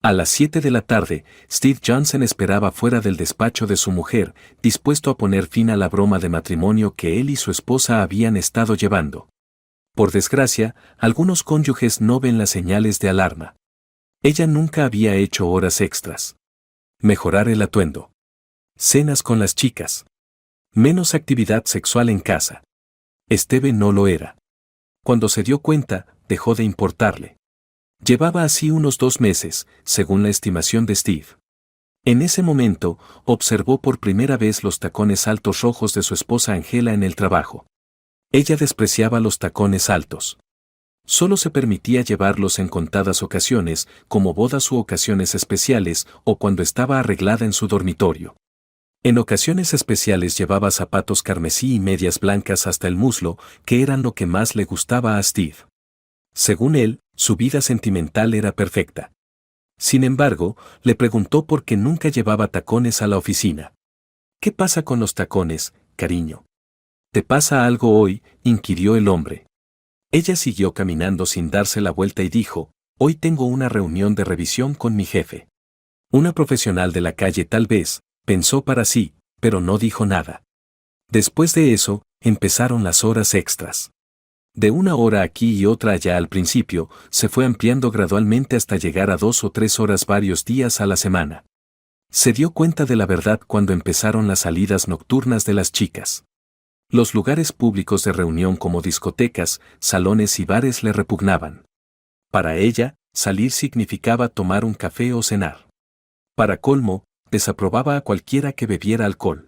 A las 7 de la tarde, Steve Johnson esperaba fuera del despacho de su mujer, dispuesto a poner fin a la broma de matrimonio que él y su esposa habían estado llevando. Por desgracia, algunos cónyuges no ven las señales de alarma. Ella nunca había hecho horas extras. Mejorar el atuendo. Cenas con las chicas. Menos actividad sexual en casa. Steve no lo era. Cuando se dio cuenta, dejó de importarle. Llevaba así unos 2 meses, según la estimación de Steve. En ese momento, observó por primera vez los tacones altos rojos de su esposa Angela en el trabajo. Ella despreciaba los tacones altos. Solo se permitía llevarlos en contadas ocasiones, como bodas u ocasiones especiales, o cuando estaba arreglada en su dormitorio. En ocasiones especiales llevaba zapatos carmesí y medias blancas hasta el muslo, que eran lo que más le gustaba a Steve. Según él, su vida sentimental era perfecta. Sin embargo, le preguntó por qué nunca llevaba tacones a la oficina. ¿Qué pasa con los tacones, cariño? ¿Te pasa algo hoy?, inquirió el hombre. Ella siguió caminando sin darse la vuelta y dijo, hoy tengo una reunión de revisión con mi jefe. Una profesional de la calle tal vez, pensó para sí, pero no dijo nada. Después de eso, empezaron las horas extras. De 1 hora aquí y otra allá al principio, se fue ampliando gradualmente hasta llegar a 2 o 3 horas varios días a la semana. Se dio cuenta de la verdad cuando empezaron las salidas nocturnas de las chicas. Los lugares públicos de reunión como discotecas, salones y bares le repugnaban. Para ella, salir significaba tomar un café o cenar. Para colmo, desaprobaba a cualquiera que bebiera alcohol.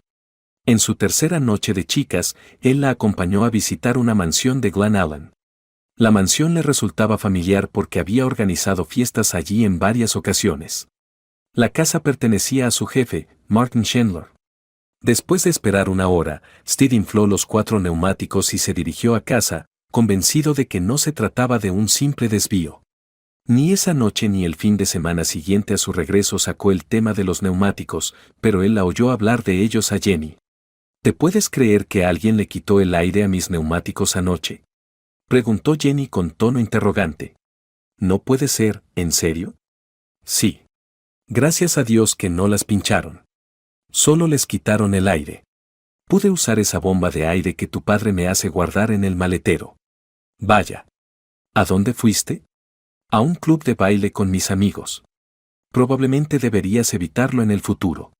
En su tercera noche de chicas, él la acompañó a visitar una mansión de Glen Allen. La mansión le resultaba familiar porque había organizado fiestas allí en varias ocasiones. La casa pertenecía a su jefe, Martin Chandler. Después de esperar 1 hora, Steve infló los 4 neumáticos y se dirigió a casa, convencido de que no se trataba de un simple desvío. Ni esa noche ni el fin de semana siguiente a su regreso sacó el tema de los neumáticos, pero él la oyó hablar de ellos a Jenny. ¿Te puedes creer que alguien le quitó el aire a mis neumáticos anoche?, preguntó Jenny con tono interrogante. No puede ser, ¿en serio? Sí. Gracias a Dios que no las pincharon. Solo les quitaron el aire. Pude usar esa bomba de aire que tu padre me hace guardar en el maletero. Vaya. ¿A dónde fuiste? A un club de baile con mis amigos. Probablemente deberías evitarlo en el futuro.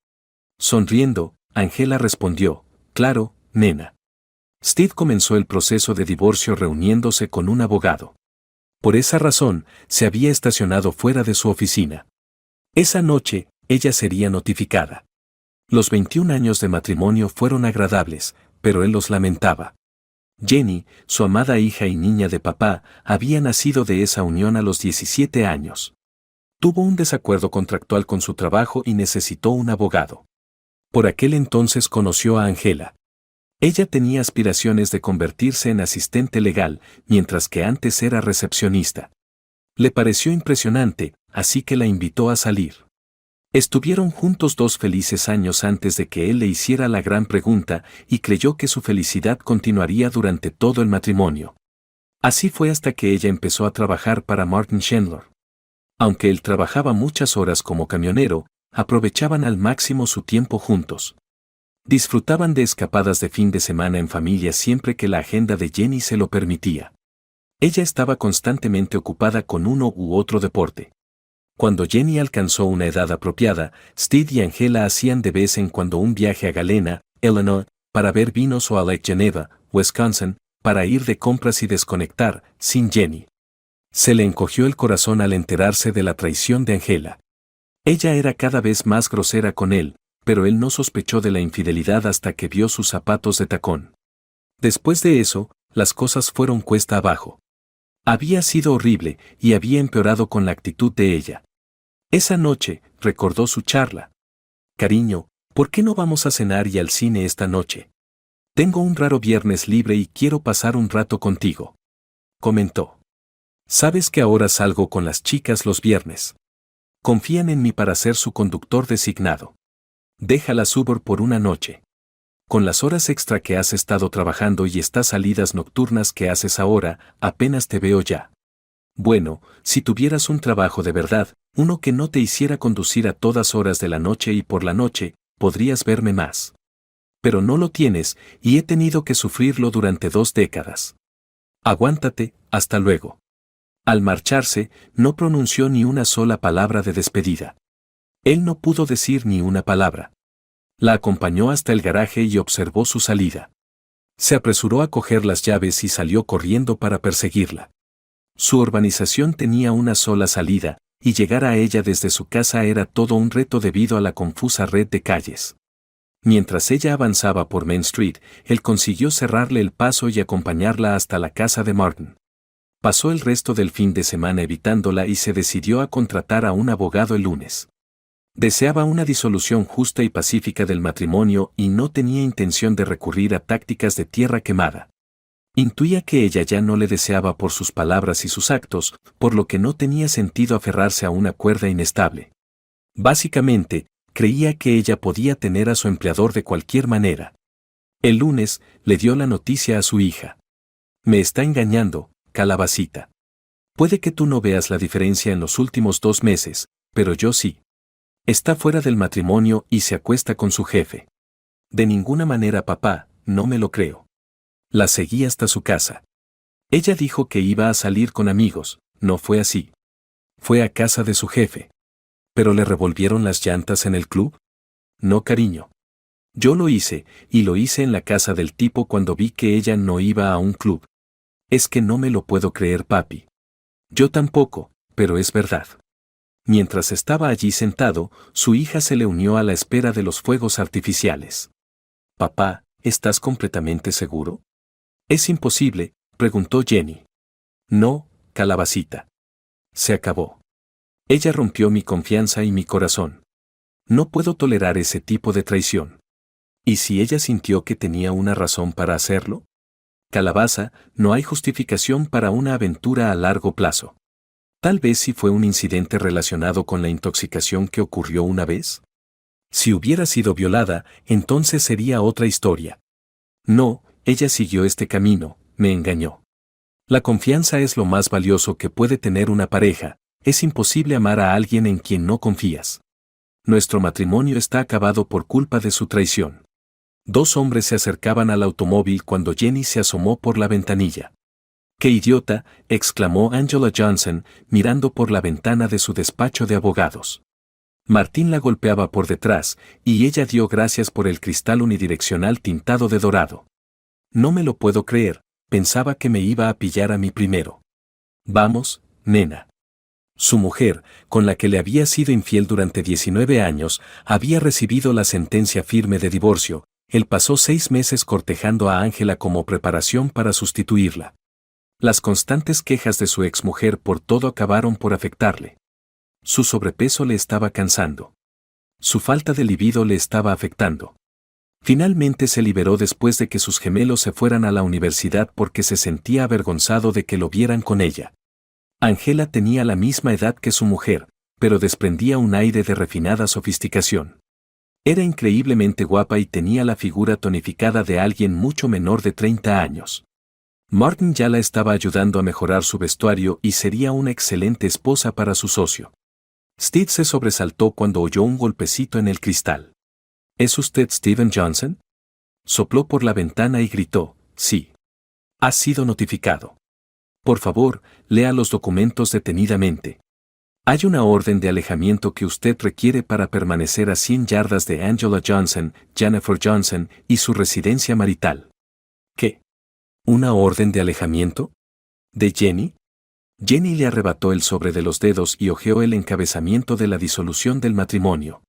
Sonriendo, Angela respondió, claro, nena. Steve comenzó el proceso de divorcio reuniéndose con un abogado. Por esa razón, se había estacionado fuera de su oficina. Esa noche, ella sería notificada. Los 21 años de matrimonio fueron agradables, pero él los lamentaba. Jenny, su amada hija y niña de papá, había nacido de esa unión a los 17 años. Tuvo un desacuerdo contractual con su trabajo y necesitó un abogado. Por aquel entonces conoció a Angela. Ella tenía aspiraciones de convertirse en asistente legal, mientras que antes era recepcionista. Le pareció impresionante, así que la invitó a salir. Estuvieron juntos 2 felices años antes de que él le hiciera la gran pregunta y creyó que su felicidad continuaría durante todo el matrimonio. Así fue hasta que ella empezó a trabajar para Martin Chandler. Aunque él trabajaba muchas horas como camionero, aprovechaban al máximo su tiempo juntos. Disfrutaban de escapadas de fin de semana en familia siempre que la agenda de Jenny se lo permitía. Ella estaba constantemente ocupada con uno u otro deporte. Cuando Jenny alcanzó una edad apropiada, Steve y Angela hacían de vez en cuando un viaje a Galena, Illinois, para ver vinos o a Lake Geneva, Wisconsin, para ir de compras y desconectar, sin Jenny. Se le encogió el corazón al enterarse de la traición de Angela. Ella era cada vez más grosera con él, pero él no sospechó de la infidelidad hasta que vio sus zapatos de tacón. Después de eso, las cosas fueron cuesta abajo. Había sido horrible y había empeorado con la actitud de ella. Esa noche, recordó su charla. Cariño, ¿por qué no vamos a cenar y al cine esta noche? Tengo un raro viernes libre y quiero pasar un rato contigo. Comentó. Sabes que ahora salgo con las chicas los viernes. Confían en mí para ser su conductor designado. Deja la Suburb por una noche. Con las horas extra que has estado trabajando y estas salidas nocturnas que haces ahora, apenas te veo ya. Bueno, si tuvieras un trabajo de verdad, Uno que no te hiciera conducir a todas horas de la noche y por la noche, podrías verme más. Pero no lo tienes, y he tenido que sufrirlo durante 2 décadas. Aguántate, hasta luego. Al marcharse, no pronunció ni una sola palabra de despedida. Él no pudo decir ni una palabra. La acompañó hasta el garaje y observó su salida. Se apresuró a coger las llaves y salió corriendo para perseguirla. Su urbanización tenía una sola salida, y llegar a ella desde su casa era todo un reto debido a la confusa red de calles. Mientras ella avanzaba por Main Street, él consiguió cerrarle el paso y acompañarla hasta la casa de Martin. Pasó el resto del fin de semana evitándola y se decidió a contratar a un abogado el lunes. Deseaba una disolución justa y pacífica del matrimonio y no tenía intención de recurrir a tácticas de tierra quemada. Intuía que ella ya no le deseaba por sus palabras y sus actos, por lo que no tenía sentido aferrarse a una cuerda inestable. Básicamente, creía que ella podía tener a su empleador de cualquier manera. El lunes, le dio la noticia a su hija. Me está engañando, calabacita. Puede que tú no veas la diferencia en los últimos 2 meses, pero yo sí. Está fuera del matrimonio y se acuesta con su jefe. De ninguna manera, papá, no me lo creo. La seguí hasta su casa. Ella dijo que iba a salir con amigos, no fue así. Fue a casa de su jefe. ¿Pero le revolvieron las llantas en el club? No, cariño. Yo lo hice, y lo hice en la casa del tipo cuando vi que ella no iba a un club. Es que no me lo puedo creer, papi. Yo tampoco, pero es verdad. Mientras estaba allí sentado, su hija se le unió a la espera de los fuegos artificiales. Papá, ¿estás completamente seguro? Es imposible, preguntó Jenny. No, calabacita. Se acabó. Ella rompió mi confianza y mi corazón. No puedo tolerar ese tipo de traición. ¿Y si ella sintió que tenía una razón para hacerlo? Calabaza, no hay justificación para una aventura a largo plazo. Tal vez si fue un incidente relacionado con la intoxicación que ocurrió una vez. Si hubiera sido violada, entonces sería otra historia. No, ella siguió este camino, me engañó. La confianza es lo más valioso que puede tener una pareja, es imposible amar a alguien en quien no confías. Nuestro matrimonio está acabado por culpa de su traición. 2 hombres se acercaban al automóvil cuando Jenny se asomó por la ventanilla. ¡Qué idiota!, exclamó Angela Johnson, mirando por la ventana de su despacho de abogados. Martín la golpeaba por detrás, y ella dio gracias por el cristal unidireccional tintado de dorado. No me lo puedo creer, pensaba que me iba a pillar a mí primero. Vamos, nena. Su mujer, con la que le había sido infiel durante 19 años, había recibido la sentencia firme de divorcio. Él pasó 6 meses cortejando a Ángela como preparación para sustituirla. Las constantes quejas de su exmujer por todo acabaron por afectarle. Su sobrepeso le estaba cansando. Su falta de libido le estaba afectando. Finalmente se liberó después de que sus gemelos se fueran a la universidad porque se sentía avergonzado de que lo vieran con ella. Ángela tenía la misma edad que su mujer, pero desprendía un aire de refinada sofisticación. Era increíblemente guapa y tenía la figura tonificada de alguien mucho menor de 30 años. Martin ya la estaba ayudando a mejorar su vestuario y sería una excelente esposa para su socio. Steve se sobresaltó cuando oyó un golpecito en el cristal. ¿Es usted Steven Johnson? Sopló por la ventana y gritó, sí. Ha sido notificado. Por favor, lea los documentos detenidamente. Hay una orden de alejamiento que usted requiere para permanecer a 100 yardas de Angela Johnson, Jennifer Johnson y su residencia marital. ¿Qué? ¿Una orden de alejamiento? ¿De Jenny? Jenny le arrebató el sobre de los dedos y hojeó el encabezamiento de la disolución del matrimonio.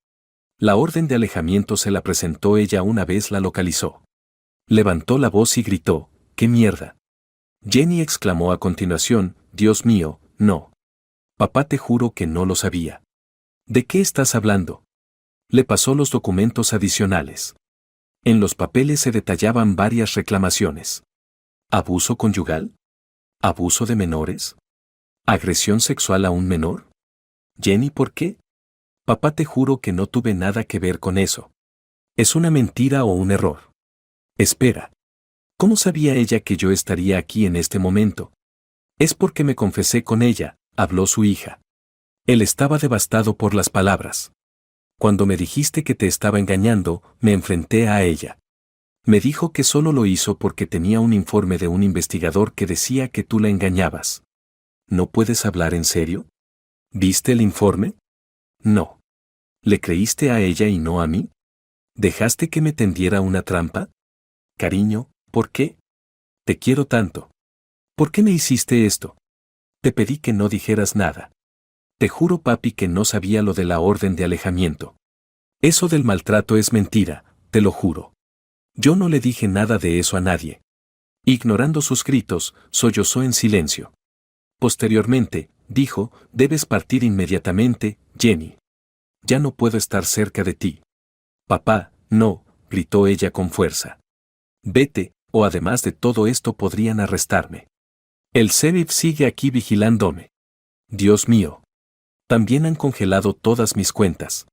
La orden de alejamiento se la presentó ella una vez la localizó. Levantó la voz y gritó, ¡qué mierda! Jenny exclamó a continuación, Dios mío, no. Papá, te juro que no lo sabía. ¿De qué estás hablando? Le pasó los documentos adicionales. En los papeles se detallaban varias reclamaciones. ¿Abuso conyugal? ¿Abuso de menores? ¿Agresión sexual a un menor? Jenny, ¿por qué? Papá, te juro que no tuve nada que ver con eso. ¿Es una mentira o un error? Espera. ¿Cómo sabía ella que yo estaría aquí en este momento? Es porque me confesé con ella, habló su hija. Él estaba devastado por las palabras. Cuando me dijiste que te estaba engañando, me enfrenté a ella. Me dijo que solo lo hizo porque tenía un informe de un investigador que decía que tú la engañabas. ¿No puedes hablar en serio? ¿Viste el informe? No. ¿Le creíste a ella y no a mí? ¿Dejaste que me tendiera una trampa? Cariño, ¿por qué? Te quiero tanto. ¿Por qué me hiciste esto? Te pedí que no dijeras nada. Te juro, papi, que no sabía lo de la orden de alejamiento. Eso del maltrato es mentira, te lo juro. Yo no le dije nada de eso a nadie. Ignorando sus gritos, sollozó en silencio. Posteriormente, dijo, debes partir inmediatamente, Jenny. Ya no puedo estar cerca de ti. Papá, no, gritó ella con fuerza. Vete, o además de todo esto podrían arrestarme. El sheriff sigue aquí vigilándome. Dios mío. También han congelado todas mis cuentas.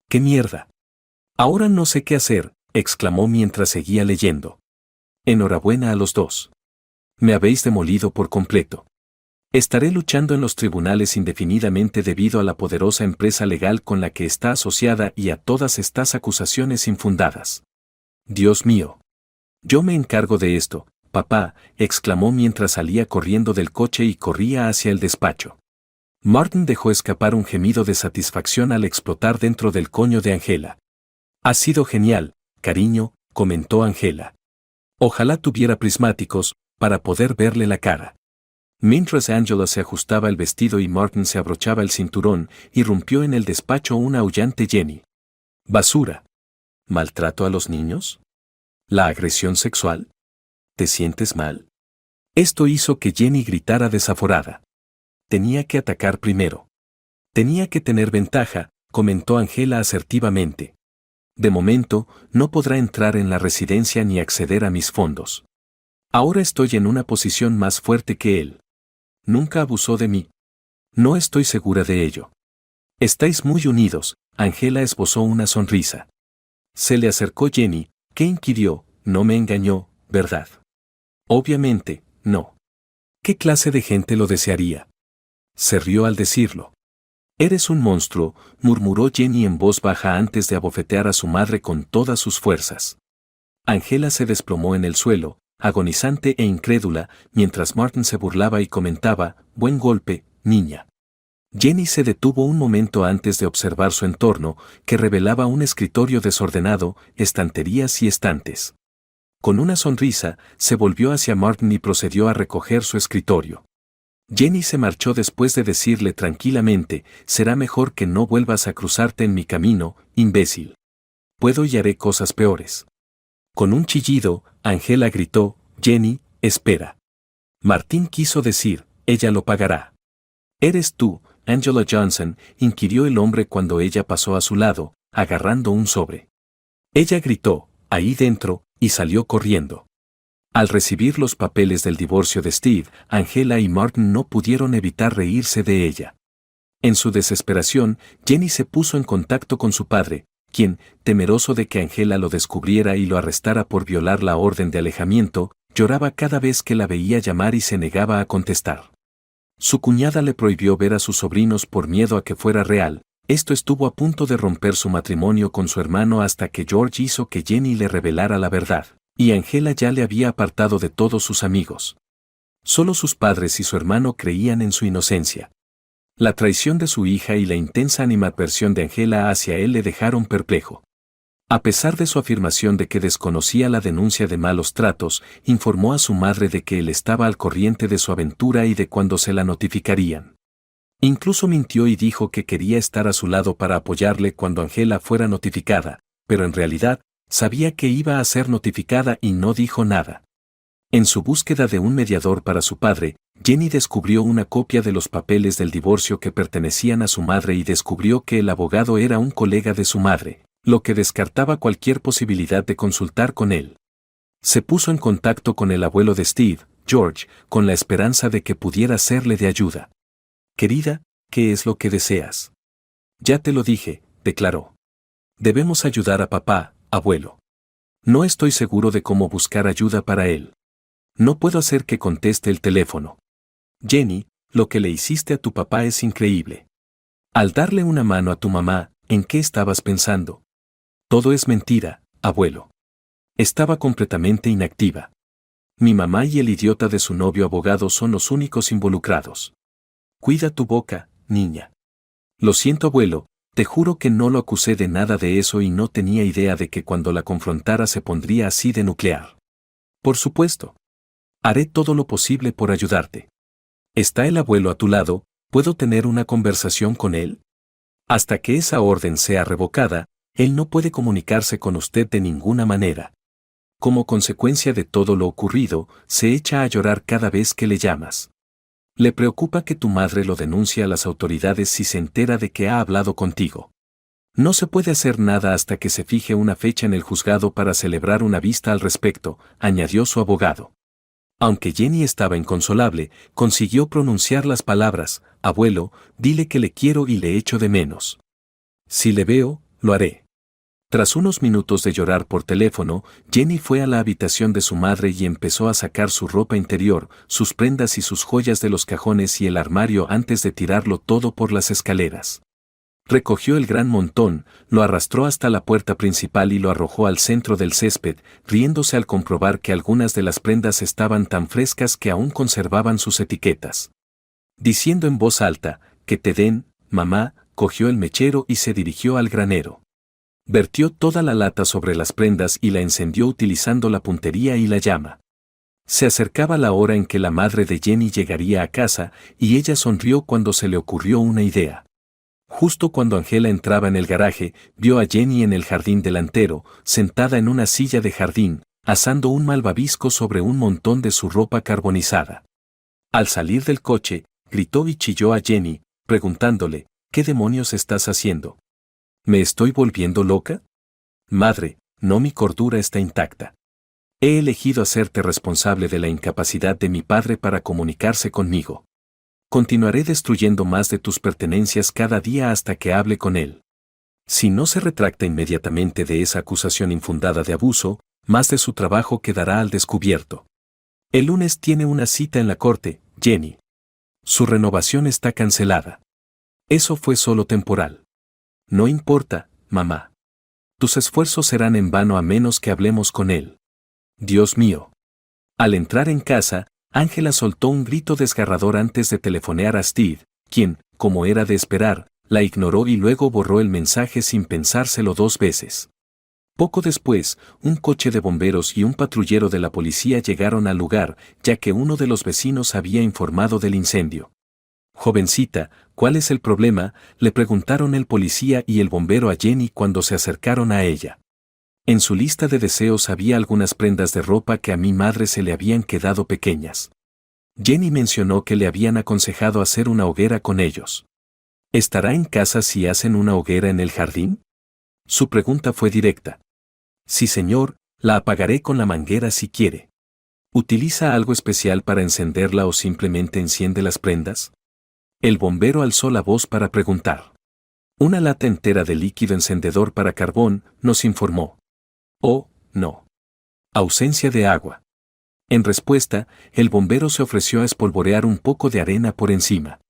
¡Qué mierda! Ahora no sé qué hacer, exclamó mientras seguía leyendo. Enhorabuena a los dos. Me habéis demolido por completo. Estaré luchando en los tribunales indefinidamente debido a la poderosa empresa legal con la que está asociada y a todas estas acusaciones infundadas. Dios mío. Yo me encargo de esto, papá, exclamó mientras salía corriendo del coche y corría hacia el despacho. Martin dejó escapar un gemido de satisfacción al explotar dentro del coño de Angela. Ha sido genial, cariño, comentó Angela. Ojalá tuviera prismáticos, para poder verle la cara. Mientras Angela se ajustaba el vestido y Martin se abrochaba el cinturón, irrumpió en el despacho una aullante Jenny. Basura. ¿Maltrato a los niños? ¿La agresión sexual? ¿Te sientes mal? Esto hizo que Jenny gritara desaforada. Tenía que atacar primero. Tenía que tener ventaja, comentó Angela asertivamente. De momento, no podrá entrar en la residencia ni acceder a mis fondos. Ahora estoy en una posición más fuerte que él. Nunca abusó de mí. No estoy segura de ello. Estáis muy unidos, Angela esbozó una sonrisa. Se le acercó Jenny, que inquirió, no me engañó, ¿verdad? Obviamente, no. ¿Qué clase de gente lo desearía? Se rió al decirlo. Eres un monstruo, murmuró Jenny en voz baja antes de abofetear a su madre con todas sus fuerzas. Angela se desplomó en el suelo, agonizante e incrédula, mientras Martin se burlaba y comentaba, buen golpe, niña. Jenny se detuvo un momento antes de observar su entorno, que revelaba un escritorio desordenado, estanterías y estantes. Con una sonrisa, se volvió hacia Martin y procedió a recoger su escritorio. Jenny se marchó después de decirle tranquilamente, será mejor que no vuelvas a cruzarte en mi camino, imbécil. Puedo y haré cosas peores. Con un chillido, Angela gritó, Jenny, espera. Martín quiso decir, ella lo pagará. ¿Eres tú, Angela Johnson?, inquirió el hombre cuando ella pasó a su lado, agarrando un sobre. Ella gritó, ahí dentro, y salió corriendo. Al recibir los papeles del divorcio de Steve, Angela y Martin no pudieron evitar reírse de ella. En su desesperación, Jenny se puso en contacto con su padre, quien, temeroso de que Angela lo descubriera y lo arrestara por violar la orden de alejamiento, lloraba cada vez que la veía llamar y se negaba a contestar. Su cuñada le prohibió ver a sus sobrinos por miedo a que fuera real. Esto estuvo a punto de romper su matrimonio con su hermano hasta que George hizo que Jenny le revelara la verdad. Y Angela ya le había apartado de todos sus amigos. Solo sus padres y su hermano creían en su inocencia. La traición de su hija y la intensa animadversión de Angela hacia él le dejaron perplejo. A pesar de su afirmación de que desconocía la denuncia de malos tratos, informó a su madre de que él estaba al corriente de su aventura y de cuándo se la notificarían. Incluso mintió y dijo que quería estar a su lado para apoyarle cuando Angela fuera notificada, pero en realidad, sabía que iba a ser notificada y no dijo nada. En su búsqueda de un mediador para su padre, Jenny descubrió una copia de los papeles del divorcio que pertenecían a su madre y descubrió que el abogado era un colega de su madre, lo que descartaba cualquier posibilidad de consultar con él. Se puso en contacto con el abuelo de Steve, George, con la esperanza de que pudiera serle de ayuda. Querida, ¿qué es lo que deseas? Ya te lo dije, declaró. Debemos ayudar a papá, abuelo. No estoy seguro de cómo buscar ayuda para él. No puedo hacer que conteste el teléfono. Jenny, lo que le hiciste a tu papá es increíble. Al darle una mano a tu mamá, ¿en qué estabas pensando? Todo es mentira, abuelo. Estaba completamente inactiva. Mi mamá y el idiota de su novio abogado son los únicos involucrados. Cuida tu boca, niña. Lo siento, abuelo, te juro que no lo acusé de nada de eso y no tenía idea de que cuando la confrontara se pondría así de nuclear. Por supuesto. Haré todo lo posible por ayudarte. ¿Está el abuelo a tu lado? ¿Puedo tener una conversación con él? Hasta que esa orden sea revocada, él no puede comunicarse con usted de ninguna manera. Como consecuencia de todo lo ocurrido, se echa a llorar cada vez que le llamas. Le preocupa que tu madre lo denuncie a las autoridades si se entera de que ha hablado contigo. No se puede hacer nada hasta que se fije una fecha en el juzgado para celebrar una vista al respecto, añadió su abogado. Aunque Jenny estaba inconsolable, consiguió pronunciar las palabras: abuelo, dile que le quiero y le echo de menos. Si le veo, lo haré. Tras unos minutos de llorar por teléfono, Jenny fue a la habitación de su madre y empezó a sacar su ropa interior, sus prendas y sus joyas de los cajones y el armario antes de tirarlo todo por las escaleras. Recogió el gran montón, lo arrastró hasta la puerta principal y lo arrojó al centro del césped, riéndose al comprobar que algunas de las prendas estaban tan frescas que aún conservaban sus etiquetas. Diciendo en voz alta: «Que te den, mamá», cogió el mechero y se dirigió al granero. Vertió toda la lata sobre las prendas y la encendió utilizando la puntería y la llama. Se acercaba la hora en que la madre de Jenny llegaría a casa y ella sonrió cuando se le ocurrió una idea. Justo cuando Angela entraba en el garaje, vio a Jenny en el jardín delantero, sentada en una silla de jardín, asando un malvavisco sobre un montón de su ropa carbonizada. Al salir del coche, gritó y chilló a Jenny, preguntándole: «¿Qué demonios estás haciendo? ¿Me estoy volviendo loca? Madre, no, mi cordura está intacta. He elegido hacerte responsable de la incapacidad de mi padre para comunicarse conmigo. Continuaré destruyendo más de tus pertenencias cada día hasta que hable con él. Si no se retracta inmediatamente de esa acusación infundada de abuso, más de su trabajo quedará al descubierto. El lunes tiene una cita en la corte, Jenny. Su renovación está cancelada. Eso fue solo temporal. No importa, mamá. Tus esfuerzos serán en vano a menos que hablemos con él. Dios mío». Al entrar en casa, Angela soltó un grito desgarrador antes de telefonear a Steve, quien, como era de esperar, la ignoró y luego borró el mensaje sin pensárselo dos veces. Poco después, un coche de bomberos y un patrullero de la policía llegaron al lugar, ya que uno de los vecinos había informado del incendio. «Jovencita, ¿cuál es el problema?», le preguntaron el policía y el bombero a Jenny cuando se acercaron a ella. En su lista de deseos había algunas prendas de ropa que a mi madre se le habían quedado pequeñas. Jenny mencionó que le habían aconsejado hacer una hoguera con ellos. ¿Estará en casa si hacen una hoguera en el jardín? Su pregunta fue directa. Sí, señor, la apagaré con la manguera si quiere. ¿Utiliza algo especial para encenderla o simplemente enciende las prendas? El bombero alzó la voz para preguntar. Una lata entera de líquido encendedor para carbón, nos informó. Oh, no. Ausencia de agua. En respuesta, el bombero se ofreció a espolvorear un poco de arena por encima.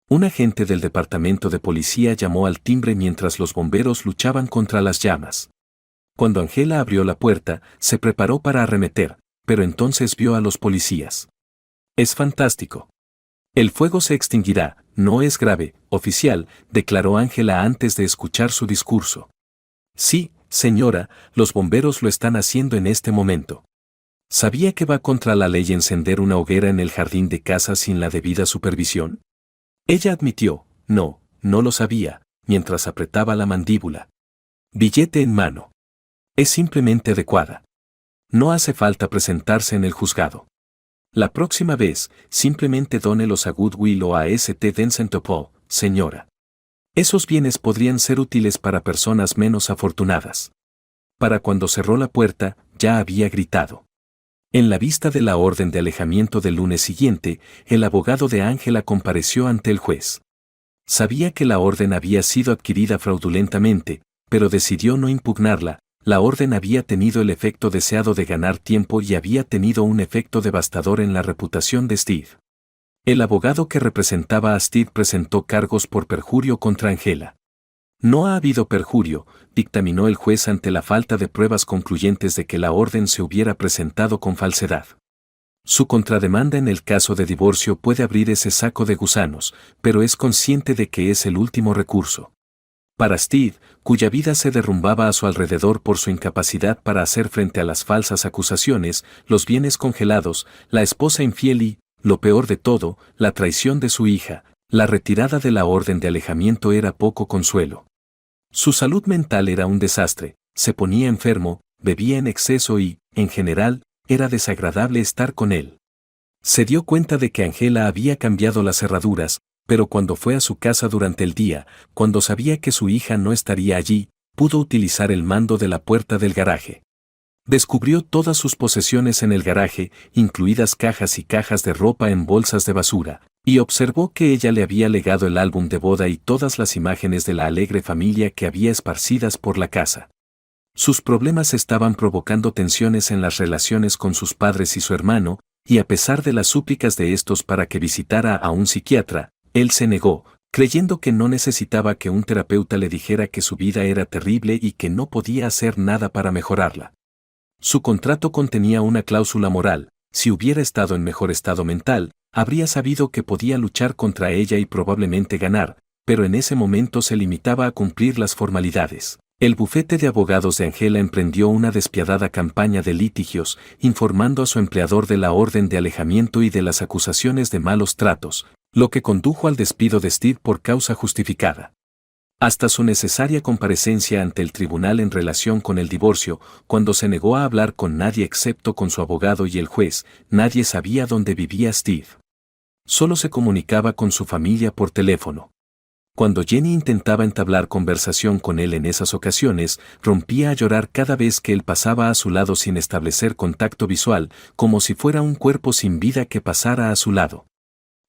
Un agente del departamento de policía llamó al timbre mientras los bomberos luchaban contra las llamas. Cuando Angela abrió la puerta, se preparó para arremeter, pero entonces vio a los policías. «Es fantástico. El fuego se extinguirá, no es grave, oficial», declaró Angela antes de escuchar su discurso. «Sí, señora, los bomberos lo están haciendo en este momento». ¿Sabía que va contra la ley encender una hoguera en el jardín de casa sin la debida supervisión? Ella admitió: no lo sabía, mientras apretaba la mandíbula. Billete en mano. Es simplemente adecuada. No hace falta presentarse en el juzgado. La próxima vez, simplemente dónelos a Goodwill o a St. Vincent de Paul, señora. Esos bienes podrían ser útiles para personas menos afortunadas. Para cuando cerró la puerta, ya había gritado. En la vista de la orden de alejamiento del lunes siguiente, el abogado de Angela compareció ante el juez. Sabía que la orden había sido adquirida fraudulentamente, pero decidió no impugnarla. La orden había tenido el efecto deseado de ganar tiempo y había tenido un efecto devastador en la reputación de Steve. El abogado que representaba a Steve presentó cargos por perjurio contra Angela. No ha habido perjurio, dictaminó el juez ante la falta de pruebas concluyentes de que la orden se hubiera presentado con falsedad. Su contrademanda en el caso de divorcio puede abrir ese saco de gusanos, pero es consciente de que es el último recurso. Para Steve, cuya vida se derrumbaba a su alrededor por su incapacidad para hacer frente a las falsas acusaciones, los bienes congelados, la esposa infiel y, lo peor de todo, la traición de su hija, la retirada de la orden de alejamiento era poco consuelo. Su salud mental era un desastre, se ponía enfermo, bebía en exceso y, en general, era desagradable estar con él. Se dio cuenta de que Angela había cambiado las cerraduras, pero cuando fue a su casa durante el día, cuando sabía que su hija no estaría allí, pudo utilizar el mando de la puerta del garaje. Descubrió todas sus posesiones en el garaje, incluidas cajas y cajas de ropa en bolsas de basura, y observó que ella le había legado el álbum de boda y todas las imágenes de la alegre familia que había esparcidas por la casa. Sus problemas estaban provocando tensiones en las relaciones con sus padres y su hermano, y a pesar de las súplicas de estos para que visitara a un psiquiatra, él se negó, creyendo que no necesitaba que un terapeuta le dijera que su vida era terrible y que no podía hacer nada para mejorarla. Su contrato contenía una cláusula moral: si hubiera estado en mejor estado mental, habría sabido que podía luchar contra ella y probablemente ganar, pero en ese momento se limitaba a cumplir las formalidades. El bufete de abogados de Angela emprendió una despiadada campaña de litigios, informando a su empleador de la orden de alejamiento y de las acusaciones de malos tratos, lo que condujo al despido de Steve por causa justificada. Hasta su necesaria comparecencia ante el tribunal en relación con el divorcio, cuando se negó a hablar con nadie excepto con su abogado y el juez, nadie sabía dónde vivía Steve. Solo se comunicaba con su familia por teléfono. Cuando Jenny intentaba entablar conversación con él en esas ocasiones, rompía a llorar cada vez que él pasaba a su lado sin establecer contacto visual, como si fuera un cuerpo sin vida que pasara a su lado.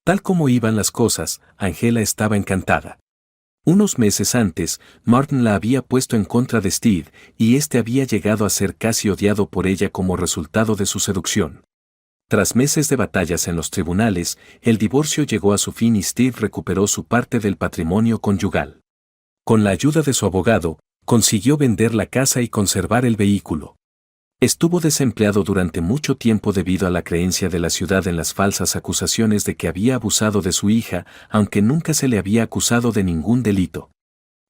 Tal como iban las cosas, Angela estaba encantada. Unos meses antes, Martin la había puesto en contra de Steve, y este había llegado a ser casi odiado por ella como resultado de su seducción. Tras meses de batallas en los tribunales, el divorcio llegó a su fin y Steve recuperó su parte del patrimonio conyugal. Con la ayuda de su abogado, consiguió vender la casa y conservar el vehículo. Estuvo desempleado durante mucho tiempo debido a la creencia de la ciudad en las falsas acusaciones de que había abusado de su hija, aunque nunca se le había acusado de ningún delito.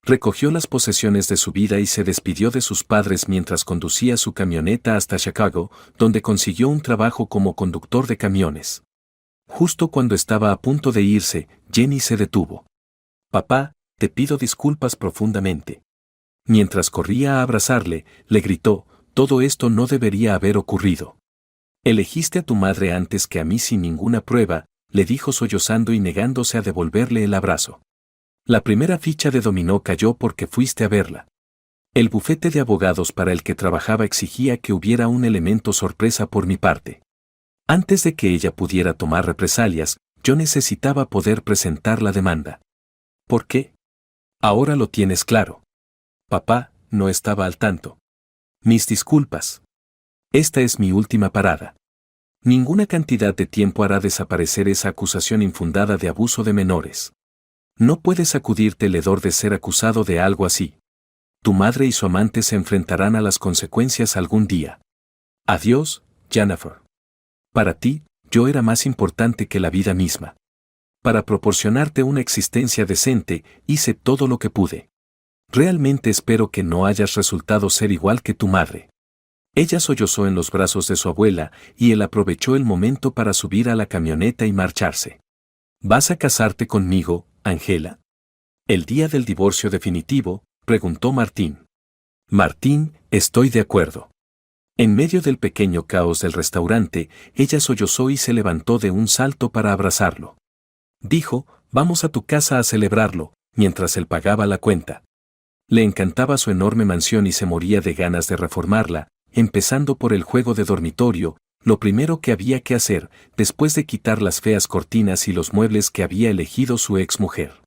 Recogió las posesiones de su vida y se despidió de sus padres mientras conducía su camioneta hasta Chicago, donde consiguió un trabajo como conductor de camiones. Justo cuando estaba a punto de irse, Jenny se detuvo. «Papá, te pido disculpas profundamente». Mientras corría a abrazarle, le gritó: «Todo esto no debería haber ocurrido. Elegiste a tu madre antes que a mí sin ninguna prueba», le dijo sollozando y negándose a devolverle el abrazo. «La primera ficha de dominó cayó porque fuiste a verla». El bufete de abogados para el que trabajaba exigía que hubiera un elemento sorpresa por mi parte. Antes de que ella pudiera tomar represalias, yo necesitaba poder presentar la demanda. ¿Por qué? Ahora lo tienes claro. Papá, no estaba al tanto. Mis disculpas. Esta es mi última parada. Ninguna cantidad de tiempo hará desaparecer esa acusación infundada de abuso de menores. No puedes sacudirte el hedor de ser acusado de algo así. Tu madre y su amante se enfrentarán a las consecuencias algún día. Adiós, Jennifer. Para ti, yo era más importante que la vida misma. Para proporcionarte una existencia decente, hice todo lo que pude. Realmente espero que no hayas resultado ser igual que tu madre. Ella sollozó en los brazos de su abuela, y él aprovechó el momento para subir a la camioneta y marcharse. ¿Vas a casarte conmigo, Angela? ¿El día del divorcio definitivo?, preguntó Martín. Martín, estoy de acuerdo. En medio del pequeño caos del restaurante, ella sollozó y se levantó de un salto para abrazarlo. Dijo: «Vamos a tu casa a celebrarlo», mientras él pagaba la cuenta. Le encantaba su enorme mansión y se moría de ganas de reformarla, empezando por el juego de dormitorio, lo primero que había que hacer, después de quitar las feas cortinas y los muebles que había elegido su exmujer.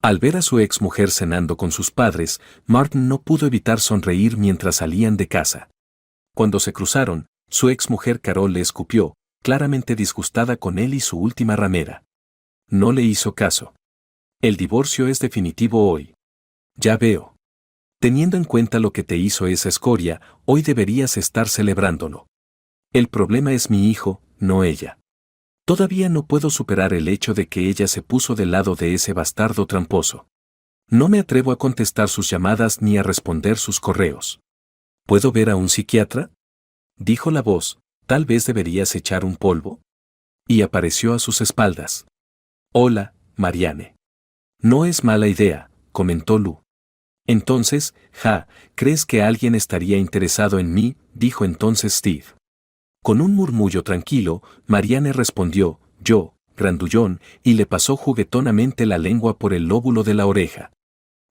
Al ver a su exmujer cenando con sus padres, Martin no pudo evitar sonreír mientras salían de casa. Cuando se cruzaron, su exmujer Carol le escupió, claramente disgustada con él y su última ramera. No le hizo caso. El divorcio es definitivo hoy. Ya veo. Teniendo en cuenta lo que te hizo esa escoria, hoy deberías estar celebrándolo. El problema es mi hijo, no ella. Todavía no puedo superar el hecho de que ella se puso del lado de ese bastardo tramposo. No me atrevo a contestar sus llamadas ni a responder sus correos. ¿Puedo ver a un psiquiatra?, dijo la voz. Tal vez deberías echar un polvo. Y apareció a sus espaldas. Hola, Marianne. No es mala idea, comentó Lou. Entonces, ¿crees que alguien estaría interesado en mí?, dijo entonces Steve. Con un murmullo tranquilo, Marianne respondió, yo, grandullón, y le pasó juguetonamente la lengua por el lóbulo de la oreja.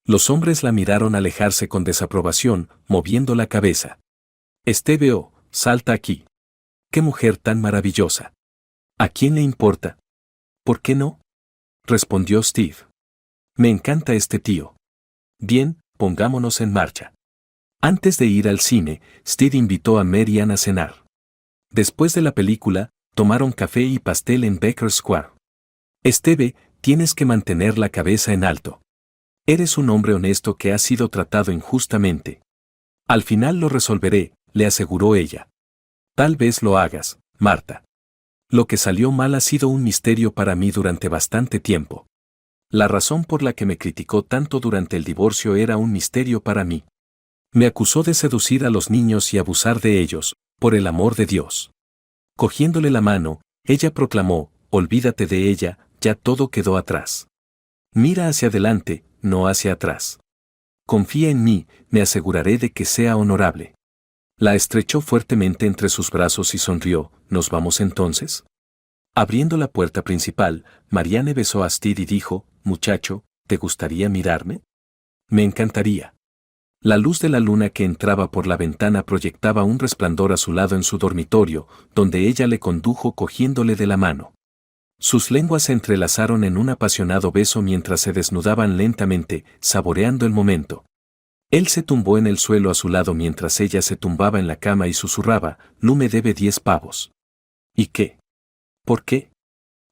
Los hombres la miraron alejarse con desaprobación, moviendo la cabeza. Steve, salta aquí. ¡Qué mujer tan maravillosa! ¿A quién le importa? ¿Por qué no?, respondió Steve. Me encanta este tío. Bien, pongámonos en marcha. Antes de ir al cine, Steve invitó a Mary Ann a cenar. Después de la película, tomaron café y pastel en Baker Square. Steve, tienes que mantener la cabeza en alto. Eres un hombre honesto que ha sido tratado injustamente. Al final lo resolveré, le aseguró ella. Tal vez lo hagas, Marta. Lo que salió mal ha sido un misterio para mí durante bastante tiempo. La razón por la que me criticó tanto durante el divorcio era un misterio para mí. Me acusó de seducir a los niños y abusar de ellos, por el amor de Dios. Cogiéndole la mano, ella proclamó, olvídate de ella, ya todo quedó atrás. Mira hacia adelante, no hacia atrás. Confía en mí, me aseguraré de que sea honorable. La estrechó fuertemente entre sus brazos y sonrió. ¿Nos vamos entonces? Abriendo la puerta principal, Marianne besó a Steve y dijo, muchacho, ¿te gustaría mirarme? Me encantaría. La luz de la luna que entraba por la ventana proyectaba un resplandor azulado en su dormitorio, donde ella le condujo cogiéndole de la mano. Sus lenguas se entrelazaron en un apasionado beso mientras se desnudaban lentamente, saboreando el momento. Él se tumbó en el suelo a su lado mientras ella se tumbaba en la cama y susurraba, Lou me debe 10 pavos. ¿Y qué? ¿Por qué?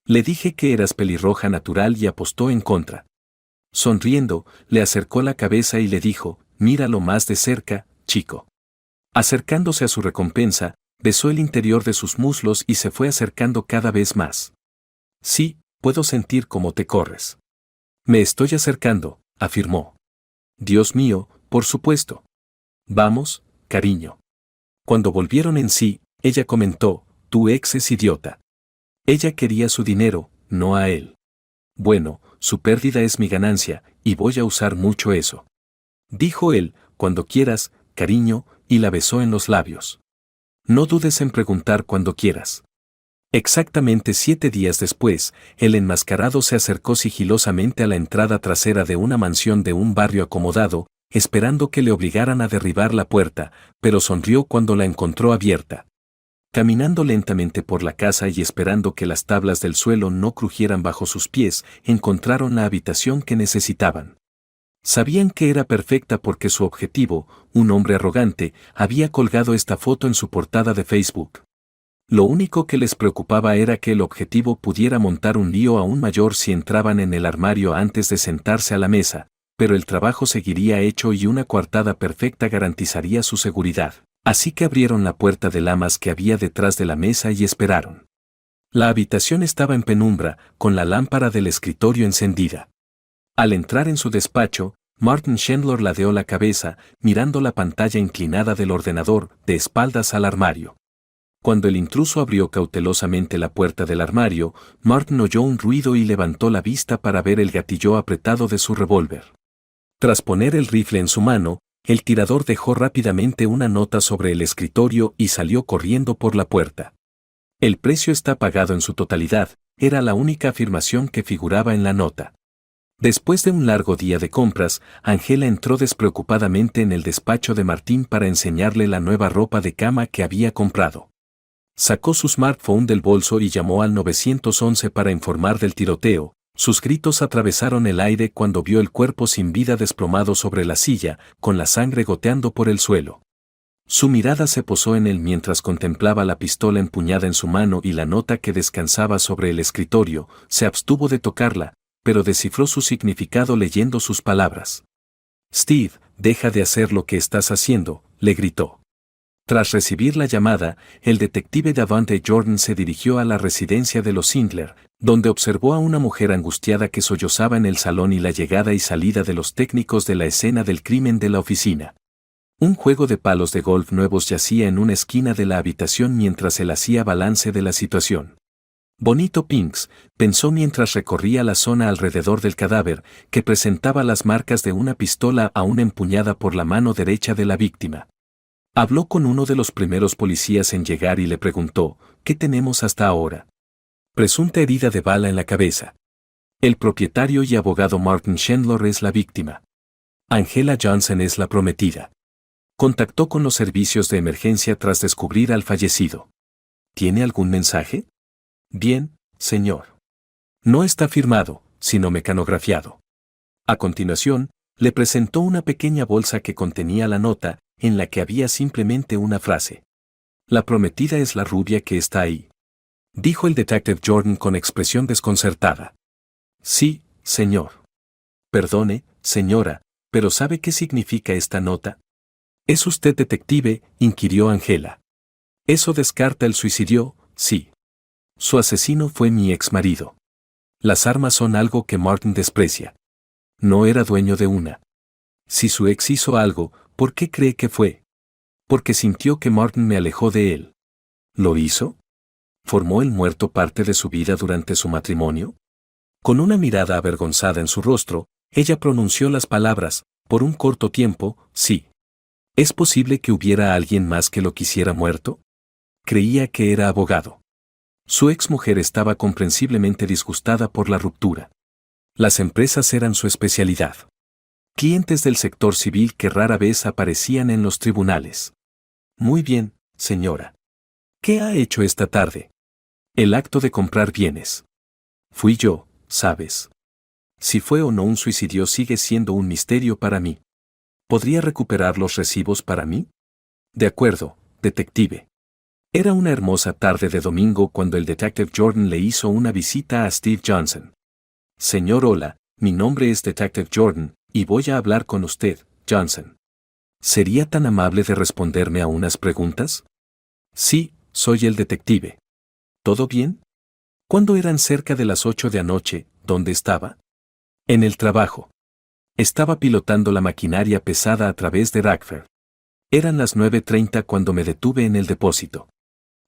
Le dije que eras pelirroja natural y apostó en contra. Sonriendo, le acercó la cabeza y le dijo, míralo más de cerca, chico. Acercándose a su recompensa, besó el interior de sus muslos y se fue acercando cada vez más. Sí, puedo sentir cómo te corres. Me estoy acercando, afirmó. Dios mío, por supuesto. Vamos, cariño. Cuando volvieron en sí, ella comentó, tu ex es idiota. Ella quería su dinero, no a él. Bueno, su pérdida es mi ganancia, y voy a usar mucho eso. Dijo él, cuando quieras, cariño, y la besó en los labios. No dudes en preguntar cuando quieras. Exactamente 7 días después, el enmascarado se acercó sigilosamente a la entrada trasera de una mansión de un barrio acomodado, esperando que le obligaran a derribar la puerta, pero sonrió cuando la encontró abierta. Caminando lentamente por la casa y esperando que las tablas del suelo no crujieran bajo sus pies, encontraron la habitación que necesitaban. Sabían que era perfecta porque su objetivo, un hombre arrogante, había colgado esta foto en su portada de Facebook. Lo único que les preocupaba era que el objetivo pudiera montar un lío aún mayor si entraban en el armario antes de sentarse a la mesa, pero el trabajo seguiría hecho y una coartada perfecta garantizaría su seguridad. Así que abrieron la puerta de lamas que había detrás de la mesa y esperaron. La habitación estaba en penumbra, con la lámpara del escritorio encendida. Al entrar en su despacho, Martin Chandler ladeó la cabeza, mirando la pantalla inclinada del ordenador, de espaldas al armario. Cuando el intruso abrió cautelosamente la puerta del armario, Martin oyó un ruido y levantó la vista para ver el gatillo apretado de su revólver. Tras poner el rifle en su mano, el tirador dejó rápidamente una nota sobre el escritorio y salió corriendo por la puerta. El precio está pagado en su totalidad, era la única afirmación que figuraba en la nota. Después de un largo día de compras, Angela entró despreocupadamente en el despacho de Martín para enseñarle la nueva ropa de cama que había comprado. Sacó su smartphone del bolso y llamó al 911 para informar del tiroteo. Sus gritos atravesaron el aire cuando vio el cuerpo sin vida desplomado sobre la silla, con la sangre goteando por el suelo. Su mirada se posó en él mientras contemplaba la pistola empuñada en su mano y la nota que descansaba sobre el escritorio. Se abstuvo de tocarla, pero descifró su significado leyendo sus palabras. Steve, deja de hacer lo que estás haciendo, le gritó. Tras recibir la llamada, el detective Davante Jordan se dirigió a la residencia de los Sindler, donde observó a una mujer angustiada que sollozaba en el salón y la llegada y salida de los técnicos de la escena del crimen de la oficina. Un juego de palos de golf nuevos yacía en una esquina de la habitación mientras él hacía balance de la situación. Bonito Pinks, pensó mientras recorría la zona alrededor del cadáver, que presentaba las marcas de una pistola aún empuñada por la mano derecha de la víctima. Habló con uno de los primeros policías en llegar y le preguntó, ¿qué tenemos hasta ahora? Presunta herida de bala en la cabeza. El propietario y abogado Martin Chandler es la víctima. Angela Johnson es la prometida. Contactó con los servicios de emergencia tras descubrir al fallecido. ¿Tiene algún mensaje? Bien, señor. No está firmado, sino mecanografiado. A continuación, le presentó una pequeña bolsa que contenía la nota, en la que había simplemente una frase. La prometida es la rubia que está ahí. Dijo el detective Jordan con expresión desconcertada. Sí, señor. Perdone, señora, pero ¿sabe qué significa esta nota? ¿Es usted detective?, inquirió Angela. Eso descarta el suicidio, sí. Su asesino fue mi exmarido. Las armas son algo que Martin desprecia. No era dueño de una. Si su ex hizo algo, ¿por qué cree que fue? Porque sintió que Martin me alejó de él. ¿Lo hizo? ¿Formó el muerto parte de su vida durante su matrimonio? Con una mirada avergonzada en su rostro, ella pronunció las palabras, por un corto tiempo, sí. ¿Es posible que hubiera alguien más que lo quisiera muerto? Creía que era abogado. Su exmujer estaba comprensiblemente disgustada por la ruptura. Las empresas eran su especialidad. Clientes del sector civil que rara vez aparecían en los tribunales. Muy bien, señora. ¿Qué ha hecho esta tarde? El acto de comprar bienes. Fui yo, ¿sabes? Si fue o no un suicidio sigue siendo un misterio para mí. ¿Podría recuperar los recibos para mí? De acuerdo, detective. Era una hermosa tarde de domingo cuando el detective Jordan le hizo una visita a Steve Johnson. Señor, hola, mi nombre es detective Jordan, y voy a hablar con usted, Johnson. ¿Sería tan amable de responderme a unas preguntas? Sí, soy el detective. ¿Todo bien? ¿Cuándo eran cerca de las 8 de anoche? ¿Dónde estaba? En el trabajo. Estaba pilotando la maquinaria pesada a través de Rackford. Eran las 9:30 cuando me detuve en el depósito.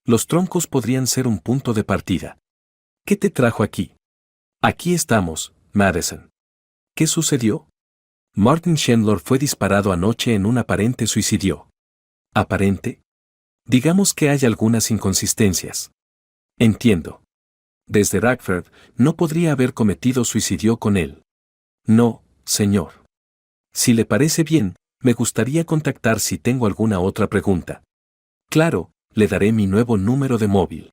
Los troncos podrían ser un punto de partida. ¿Qué te trajo aquí? Aquí estamos, Madison. ¿Qué sucedió? Martin Chandler fue disparado anoche en un aparente suicidio. ¿Aparente? Digamos que hay algunas inconsistencias. Entiendo. Desde Rackford, no podría haber cometido suicidio con él. No, señor. Si le parece bien, me gustaría contactar si tengo alguna otra pregunta. Claro, le daré mi nuevo número de móvil.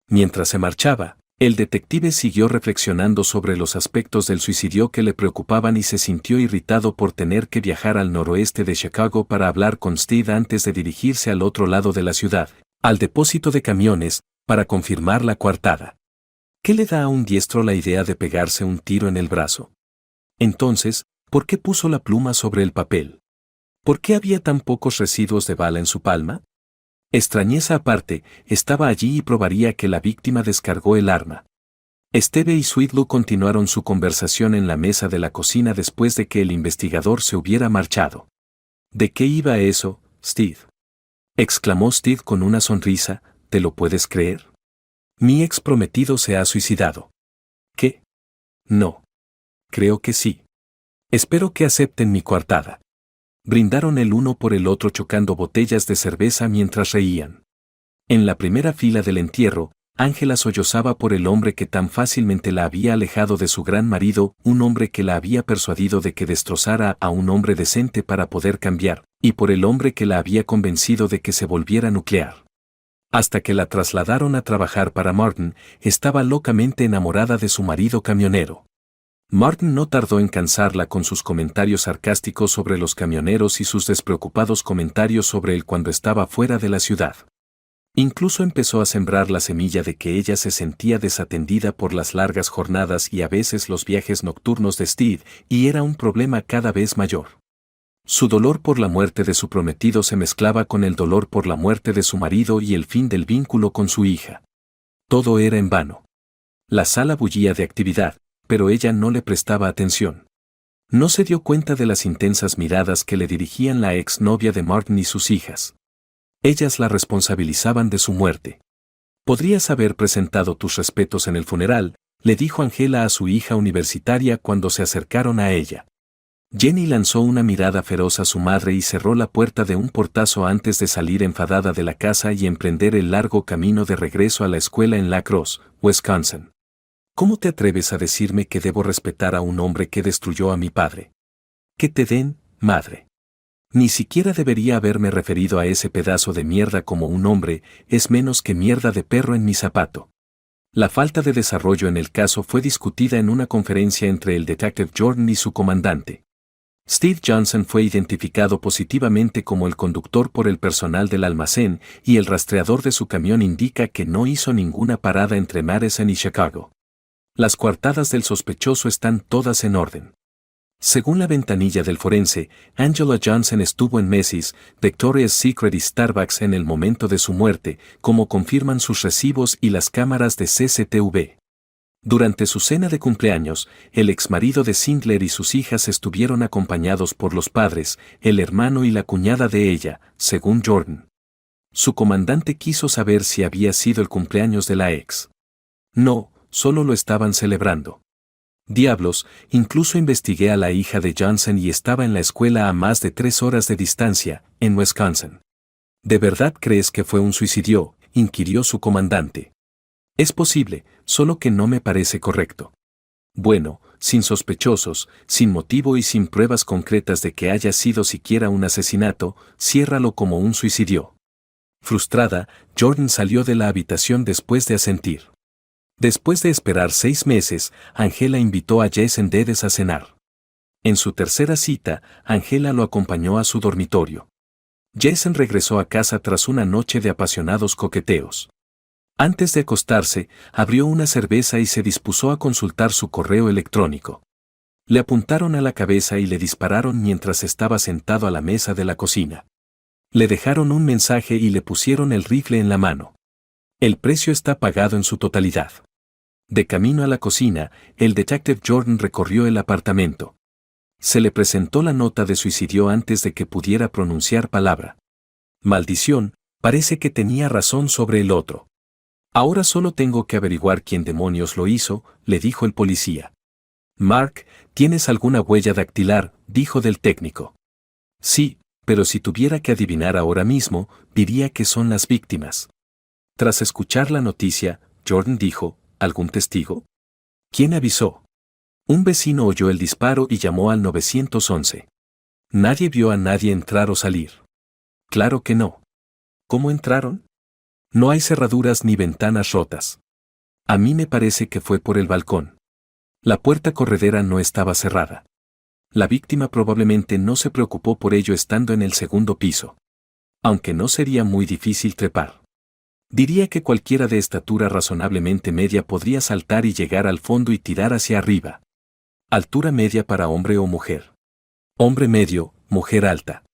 Mientras se marchaba, el detective siguió reflexionando sobre los aspectos del suicidio que le preocupaban y se sintió irritado por tener que viajar al noroeste de Chicago para hablar con Steve antes de dirigirse al otro lado de la ciudad, al depósito de camiones, para confirmar la coartada. ¿Qué le da a un diestro la idea de pegarse un tiro en el brazo? Entonces, ¿por qué puso la pluma sobre el papel? ¿Por qué había tan pocos residuos de bala en su palma? Extrañeza aparte, estaba allí y probaría que la víctima descargó el arma. Steve y Sweetlu continuaron su conversación en la mesa de la cocina después de que el investigador se hubiera marchado. ¿De qué iba eso, Steve? Exclamó Steve con una sonrisa, ¿te lo puedes creer? Mi ex prometido se ha suicidado. ¿Qué? No. Creo que sí. Espero que acepten mi coartada. Brindaron el uno por el otro chocando botellas de cerveza mientras reían. En la primera fila del entierro, Angela sollozaba por el hombre que tan fácilmente la había alejado de su gran marido, un hombre que la había persuadido de que destrozara a un hombre decente para poder cambiar, y por el hombre que la había convencido de que se volviera nuclear. Hasta que la trasladaron a trabajar para Martin, estaba locamente enamorada de su marido camionero. Martin no tardó en cansarla con sus comentarios sarcásticos sobre los camioneros y sus despreocupados comentarios sobre él cuando estaba fuera de la ciudad. Incluso empezó a sembrar la semilla de que ella se sentía desatendida por las largas jornadas y a veces los viajes nocturnos de Steve, y era un problema cada vez mayor. Su dolor por la muerte de su prometido se mezclaba con el dolor por la muerte de su marido y el fin del vínculo con su hija. Todo era en vano. La sala bullía de actividad, pero ella no le prestaba atención. No se dio cuenta de las intensas miradas que le dirigían la exnovia de Martin y sus hijas. Ellas la responsabilizaban de su muerte. «Podrías haber presentado tus respetos en el funeral», le dijo Angela a su hija universitaria cuando se acercaron a ella. Jenny lanzó una mirada feroz a su madre y cerró la puerta de un portazo antes de salir enfadada de la casa y emprender el largo camino de regreso a la escuela en La Crosse, Wisconsin. «¿Cómo te atreves a decirme que debo respetar a un hombre que destruyó a mi padre? Que te den, madre. Ni siquiera debería haberme referido a ese pedazo de mierda como un hombre, es menos que mierda de perro en mi zapato». La falta de desarrollo en el caso fue discutida en una conferencia entre el detective Jordan y su comandante. Steve Johnson fue identificado positivamente como el conductor por el personal del almacén y el rastreador de su camión indica que no hizo ninguna parada entre Madison y Chicago. Las coartadas del sospechoso están todas en orden. Según la ventanilla del forense, Angela Johnson estuvo en Macy's, Victoria's Secret y Starbucks en el momento de su muerte, como confirman sus recibos y las cámaras de CCTV. Durante su cena de cumpleaños, el exmarido de Singler y sus hijas estuvieron acompañados por los padres, el hermano y la cuñada de ella, según Jordan. Su comandante quiso saber si había sido el cumpleaños de la ex. No, solo lo estaban celebrando. Diablos, incluso investigué a la hija de Johnson y estaba en la escuela a más de 3 horas de distancia, en Wisconsin. ¿De verdad crees que fue un suicidio?, inquirió su comandante. Es posible, solo que no me parece correcto. Bueno, sin sospechosos, sin motivo y sin pruebas concretas de que haya sido siquiera un asesinato, ciérralo como un suicidio. Frustrada, Jordan salió de la habitación después de asentir. Después de esperar 6 meses, Angela invitó a Jason Dedes a cenar. En su tercera cita, Angela lo acompañó a su dormitorio. Jason regresó a casa tras una noche de apasionados coqueteos. Antes de acostarse, abrió una cerveza y se dispuso a consultar su correo electrónico. Le apuntaron a la cabeza y le dispararon mientras estaba sentado a la mesa de la cocina. Le dejaron un mensaje y le pusieron el rifle en la mano. El precio está pagado en su totalidad. De camino a la cocina, el detective Jordan recorrió el apartamento. Se le presentó la nota de suicidio antes de que pudiera pronunciar palabra. Maldición, parece que tenía razón sobre el otro. Ahora solo tengo que averiguar quién demonios lo hizo, le dijo el policía. Mark, ¿tienes alguna huella dactilar?, dijo del técnico. Sí, pero si tuviera que adivinar ahora mismo, diría que son las víctimas. Tras escuchar la noticia, Jordan dijo, ¿algún testigo? ¿Quién avisó? Un vecino oyó el disparo y llamó al 911. Nadie vio a nadie entrar o salir. Claro que no. ¿Cómo entraron? No hay cerraduras ni ventanas rotas. A mí me parece que fue por el balcón. La puerta corredera no estaba cerrada. La víctima probablemente no se preocupó por ello estando en el segundo piso. Aunque no sería muy difícil trepar. Diría que cualquiera de estatura razonablemente media podría saltar y llegar al fondo y tirar hacia arriba. Altura media para hombre o mujer. Hombre medio, mujer alta.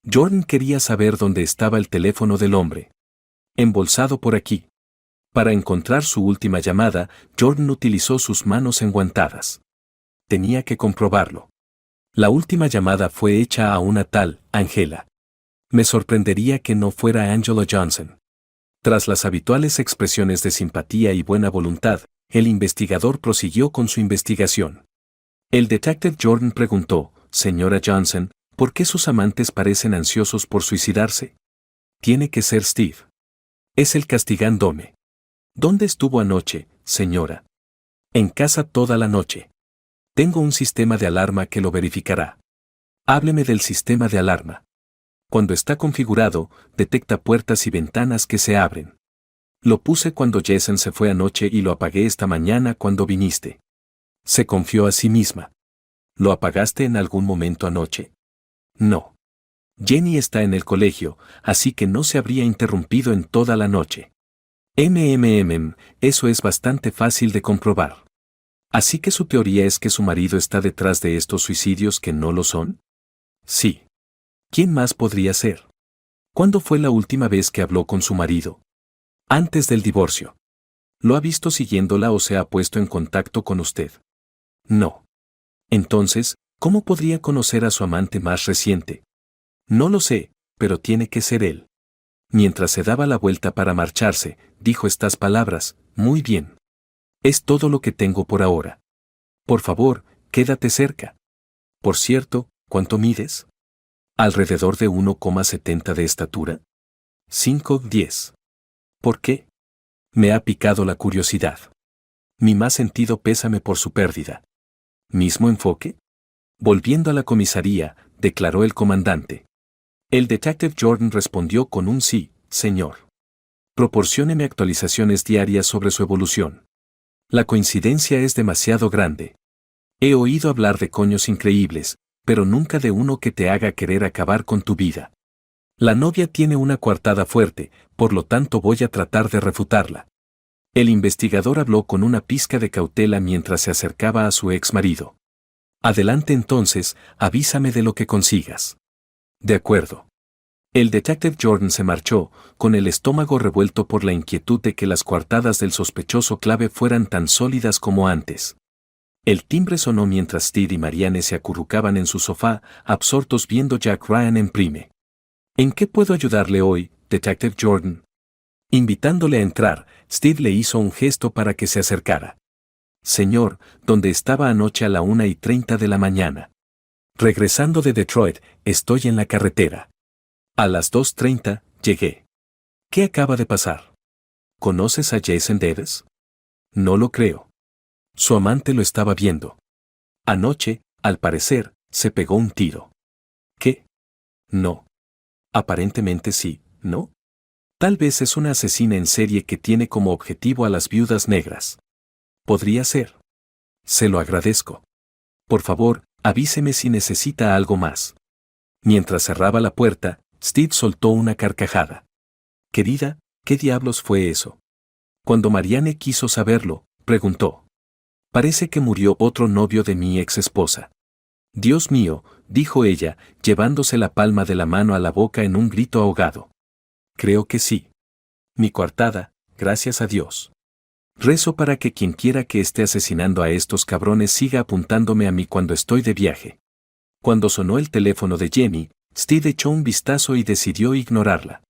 Jordan quería saber dónde estaba el teléfono del hombre. Embolsado por aquí. Para encontrar su última llamada, Jordan utilizó sus manos enguantadas. Tenía que comprobarlo. La última llamada fue hecha a una tal Angela. Me sorprendería que no fuera Angela Johnson. Tras las habituales expresiones de simpatía y buena voluntad, el investigador prosiguió con su investigación. El detective Jordan preguntó, señora Johnson, ¿por qué sus amantes parecen ansiosos por suicidarse? Tiene que ser Steve. Es el castigándome. ¿Dónde estuvo anoche, señora? En casa toda la noche. Tengo un sistema de alarma que lo verificará. Hábleme del sistema de alarma. Cuando está configurado, detecta puertas y ventanas que se abren. Lo puse cuando Jason se fue anoche y lo apagué esta mañana cuando viniste. Se confió a sí misma. ¿Lo apagaste en algún momento anoche? No. Jenny está en el colegio, así que no se habría interrumpido en toda la noche. Eso es bastante fácil de comprobar. Así que su teoría es que su marido está detrás de estos suicidios que no lo son. Sí. ¿Quién más podría ser? ¿Cuándo fue la última vez que habló con su marido? Antes del divorcio. ¿Lo ha visto siguiéndola o se ha puesto en contacto con usted? No. Entonces, ¿cómo podría conocer a su amante más reciente? No lo sé, pero tiene que ser él. Mientras se daba la vuelta para marcharse, dijo estas palabras: muy bien. Es todo lo que tengo por ahora. Por favor, quédate cerca. Por cierto, ¿cuánto mides? ¿Alrededor de 1,70 de estatura? 5'10". ¿Por qué? Me ha picado la curiosidad. Mi más sentido pésame por su pérdida. ¿Mismo enfoque? Volviendo a la comisaría, declaró el comandante. El detective Jordan respondió con un sí, señor. Proporcióneme actualizaciones diarias sobre su evolución. La coincidencia es demasiado grande. He oído hablar de coños increíbles, pero nunca de uno que te haga querer acabar con tu vida. La novia tiene una coartada fuerte, por lo tanto voy a tratar de refutarla. El investigador habló con una pizca de cautela mientras se acercaba a su ex marido. Adelante entonces, avísame de lo que consigas. De acuerdo. El detective Jordan se marchó, con el estómago revuelto por la inquietud de que las coartadas del sospechoso clave fueran tan sólidas como antes. El timbre sonó mientras Steve y Marianne se acurrucaban en su sofá, absortos viendo Jack Ryan en Prime. ¿En qué puedo ayudarle hoy, detective Jordan? Invitándole a entrar, Steve le hizo un gesto para que se acercara. Señor, ¿dónde estaba anoche a la 1:30 de la mañana? Regresando de Detroit, estoy en la carretera. A las 2:30, llegué. ¿Qué acaba de pasar? ¿Conoces a Jason Davis? No lo creo. Su amante lo estaba viendo. Anoche, al parecer, se pegó un tiro. ¿Qué? No. Aparentemente sí, ¿no? Tal vez es una asesina en serie que tiene como objetivo a las viudas negras. Podría ser. Se lo agradezco. Por favor, avíseme si necesita algo más. Mientras cerraba la puerta, Steve soltó una carcajada. Querida, ¿qué diablos fue eso? Cuando Marianne quiso saberlo, preguntó. Parece que murió otro novio de mi ex esposa. Dios mío, dijo ella, llevándose la palma de la mano a la boca en un grito ahogado. Creo que sí. Mi coartada, gracias a Dios. Rezo para que quien quiera que esté asesinando a estos cabrones siga apuntándome a mí cuando estoy de viaje. Cuando sonó el teléfono de Jenny, Steve echó un vistazo y decidió ignorarla.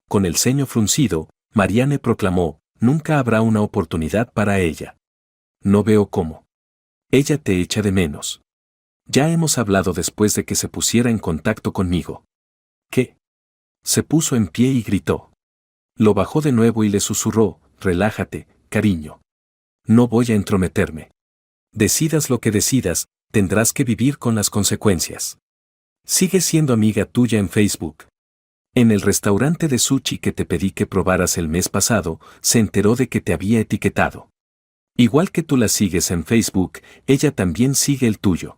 Con el ceño fruncido, Marianne proclamó: nunca habrá una oportunidad para ella. No veo cómo. Ella te echa de menos. Ya hemos hablado después de que se pusiera en contacto conmigo. ¿Qué? Se puso en pie y gritó. Lo bajó de nuevo y le susurró: relájate, cariño. No voy a entrometerme. Decidas lo que decidas, tendrás que vivir con las consecuencias. Sigue siendo amiga tuya en Facebook. En el restaurante de sushi que te pedí que probaras el mes pasado, se enteró de que te había etiquetado. Igual que tú la sigues en Facebook, ella también sigue el tuyo.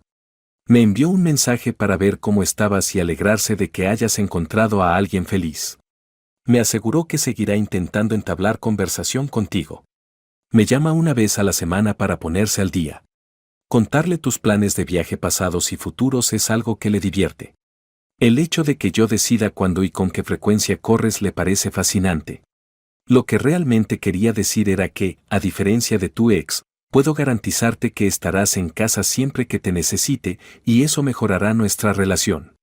Me envió un mensaje para ver cómo estabas y alegrarse de que hayas encontrado a alguien feliz. Me aseguró que seguirá intentando entablar conversación contigo. Me llama una vez a la semana para ponerse al día. Contarle tus planes de viaje pasados y futuros es algo que le divierte. El hecho de que yo decida cuándo y con qué frecuencia corres le parece fascinante. Lo que realmente quería decir era que, a diferencia de tu ex, puedo garantizarte que estarás en casa siempre que te necesite, y eso mejorará nuestra relación.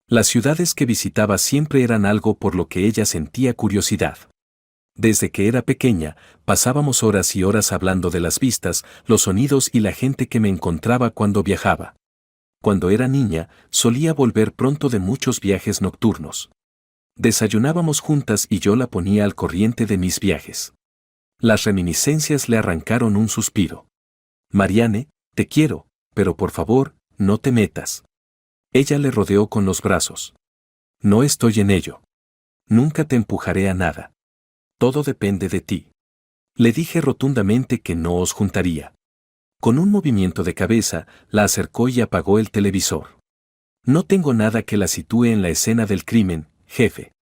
Las ciudades que visitaba siempre eran algo por lo que ella sentía curiosidad. Desde que era pequeña, pasábamos horas y horas hablando de las vistas, los sonidos y la gente que me encontraba cuando viajaba. Cuando era niña, solía volver pronto de muchos viajes nocturnos. Desayunábamos juntas y yo la ponía al corriente de mis viajes. Las reminiscencias le arrancaron un suspiro. Marianne, te quiero, pero por favor, no te metas. Ella le rodeó con los brazos. No estoy en ello. Nunca te empujaré a nada. Todo depende de ti. Le dije rotundamente que no os juntaría. Con un movimiento de cabeza, la acercó y apagó el televisor. No tengo nada que la sitúe en la escena del crimen, jefe.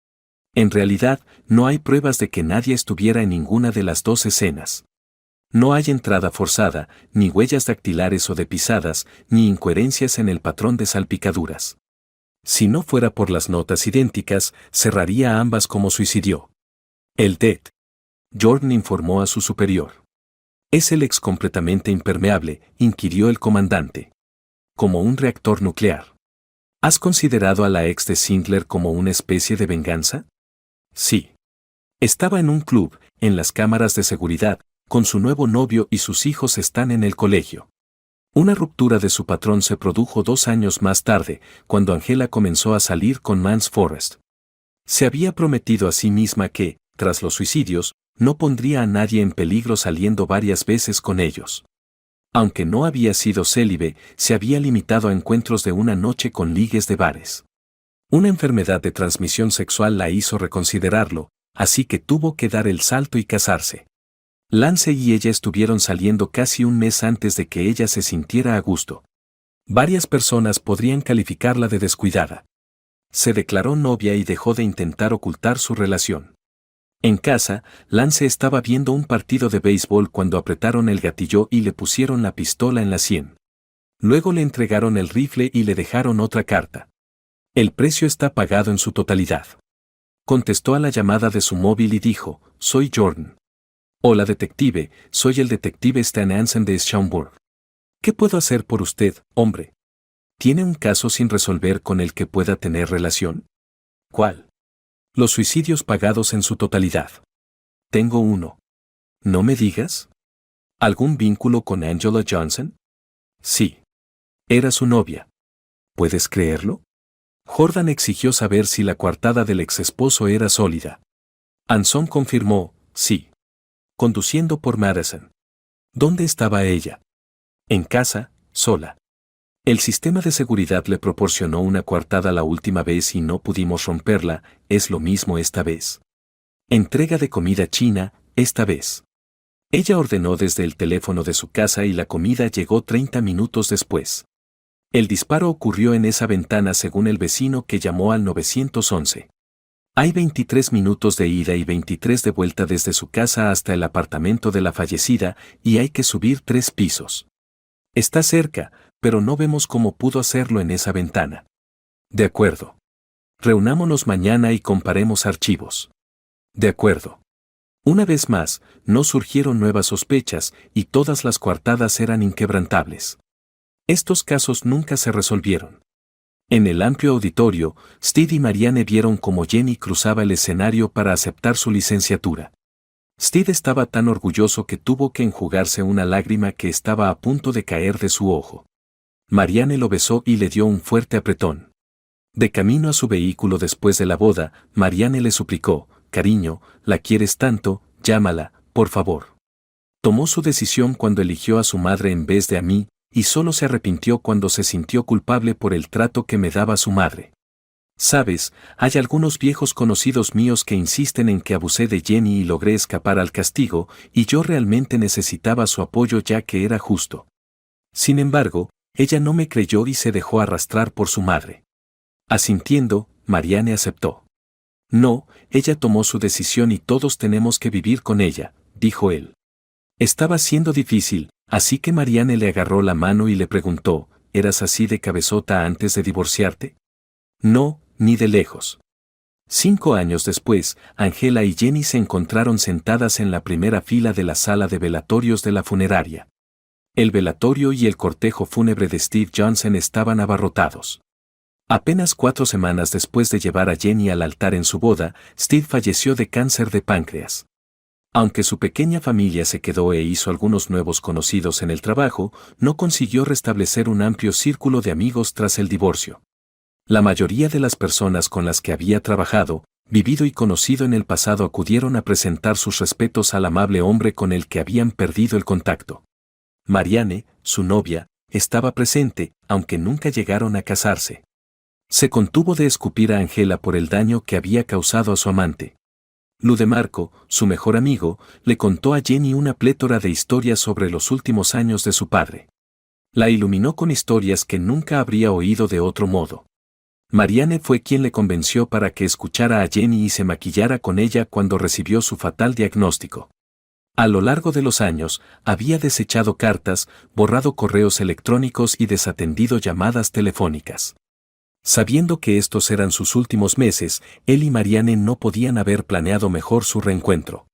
En realidad, no hay pruebas de que nadie estuviera en ninguna de las dos escenas. No hay entrada forzada, ni huellas dactilares o de pisadas, ni incoherencias en el patrón de salpicaduras. Si no fuera por las notas idénticas, cerraría ambas como suicidio. El Det. Jordan informó a su superior. ¿Es el ex completamente impermeable?, inquirió el comandante. Como un reactor nuclear. ¿Has considerado a la ex de Sinclair como una especie de venganza? Sí. Estaba en un club, en las cámaras de seguridad, con su nuevo novio y sus hijos están en el colegio. Una ruptura de su patrón se produjo 2 años más tarde, cuando Angela comenzó a salir con Mance Forrest. Se había prometido a sí misma que, tras los suicidios, no pondría a nadie en peligro saliendo varias veces con ellos. Aunque no había sido célibe, se había limitado a encuentros de una noche con ligues de bares. Una enfermedad de transmisión sexual la hizo reconsiderarlo, así que tuvo que dar el salto y casarse. Lance y ella estuvieron saliendo casi un mes antes de que ella se sintiera a gusto. Varias personas podrían calificarla de descuidada. Se declaró novia y dejó de intentar ocultar su relación. En casa, Lance estaba viendo un partido de béisbol cuando apretaron el gatillo y le pusieron la pistola en la sien. Luego le entregaron el rifle y le dejaron otra carta. El precio está pagado en su totalidad. Contestó a la llamada de su móvil y dijo, soy Jordan. Hola detective, soy el detective Stan Hansen de Schaumburg. ¿Qué puedo hacer por usted, hombre? ¿Tiene un caso sin resolver con el que pueda tener relación? ¿Cuál? Los suicidios pagados en su totalidad. Tengo uno. ¿No me digas? ¿Algún vínculo con Angela Johnson? Sí. Era su novia. ¿Puedes creerlo? Jordan exigió saber si la coartada del exesposo era sólida. Anson confirmó, sí. Conduciendo por Madison. ¿Dónde estaba ella? En casa, sola. El sistema de seguridad le proporcionó una coartada la última vez y no pudimos romperla, es lo mismo esta vez. Entrega de comida china, esta vez. Ella ordenó desde el teléfono de su casa y la comida llegó 30 minutos después. El disparo ocurrió en esa ventana según el vecino que llamó al 911. Hay 23 minutos de ida y 23 de vuelta desde su casa hasta el apartamento de la fallecida y hay que subir 3 pisos. Está cerca, pero no vemos cómo pudo hacerlo en esa ventana. De acuerdo. Reunámonos mañana y comparemos archivos. De acuerdo. Una vez más, no surgieron nuevas sospechas y todas las coartadas eran inquebrantables. Estos casos nunca se resolvieron. En el amplio auditorio, Steve y Marianne vieron cómo Jenny cruzaba el escenario para aceptar su licenciatura. Steve estaba tan orgulloso que tuvo que enjugarse una lágrima que estaba a punto de caer de su ojo. Marianne lo besó y le dio un fuerte apretón. De camino a su vehículo después de la boda, Marianne le suplicó, cariño, la quieres tanto, llámala, por favor. Tomó su decisión cuando eligió a su madre en vez de a mí, y solo se arrepintió cuando se sintió culpable por el trato que me daba su madre. Sabes, hay algunos viejos conocidos míos que insisten en que abusé de Jenny y logré escapar al castigo, y yo realmente necesitaba su apoyo ya que era justo. Sin embargo, ella no me creyó y se dejó arrastrar por su madre. Asintiendo, Marianne aceptó. No, ella tomó su decisión y todos tenemos que vivir con ella, dijo él. Estaba siendo difícil, así que Marianne le agarró la mano y le preguntó, ¿eras así de cabezota antes de divorciarte? No, ni de lejos. 5 años después, Angela y Jenny se encontraron sentadas en la primera fila de la sala de velatorios de la funeraria. El velatorio y el cortejo fúnebre de Steve Johnson estaban abarrotados. Apenas 4 semanas después de llevar a Jenny al altar en su boda, Steve falleció de cáncer de páncreas. Aunque su pequeña familia se quedó e hizo algunos nuevos conocidos en el trabajo, no consiguió restablecer un amplio círculo de amigos tras el divorcio. La mayoría de las personas con las que había trabajado, vivido y conocido en el pasado acudieron a presentar sus respetos al amable hombre con el que habían perdido el contacto. Marianne, su novia, estaba presente, aunque nunca llegaron a casarse. Se contuvo de escupir a Angela por el daño que había causado a su amante. Lou DeMarco, su mejor amigo, le contó a Jenny una plétora de historias sobre los últimos años de su padre. La iluminó con historias que nunca habría oído de otro modo. Marianne fue quien le convenció para que escuchara a Jenny y se maquillara con ella cuando recibió su fatal diagnóstico. A lo largo de los años, había desechado cartas, borrado correos electrónicos y desatendido llamadas telefónicas. Sabiendo que estos eran sus últimos meses, él y Marianne no podían haber planeado mejor su reencuentro.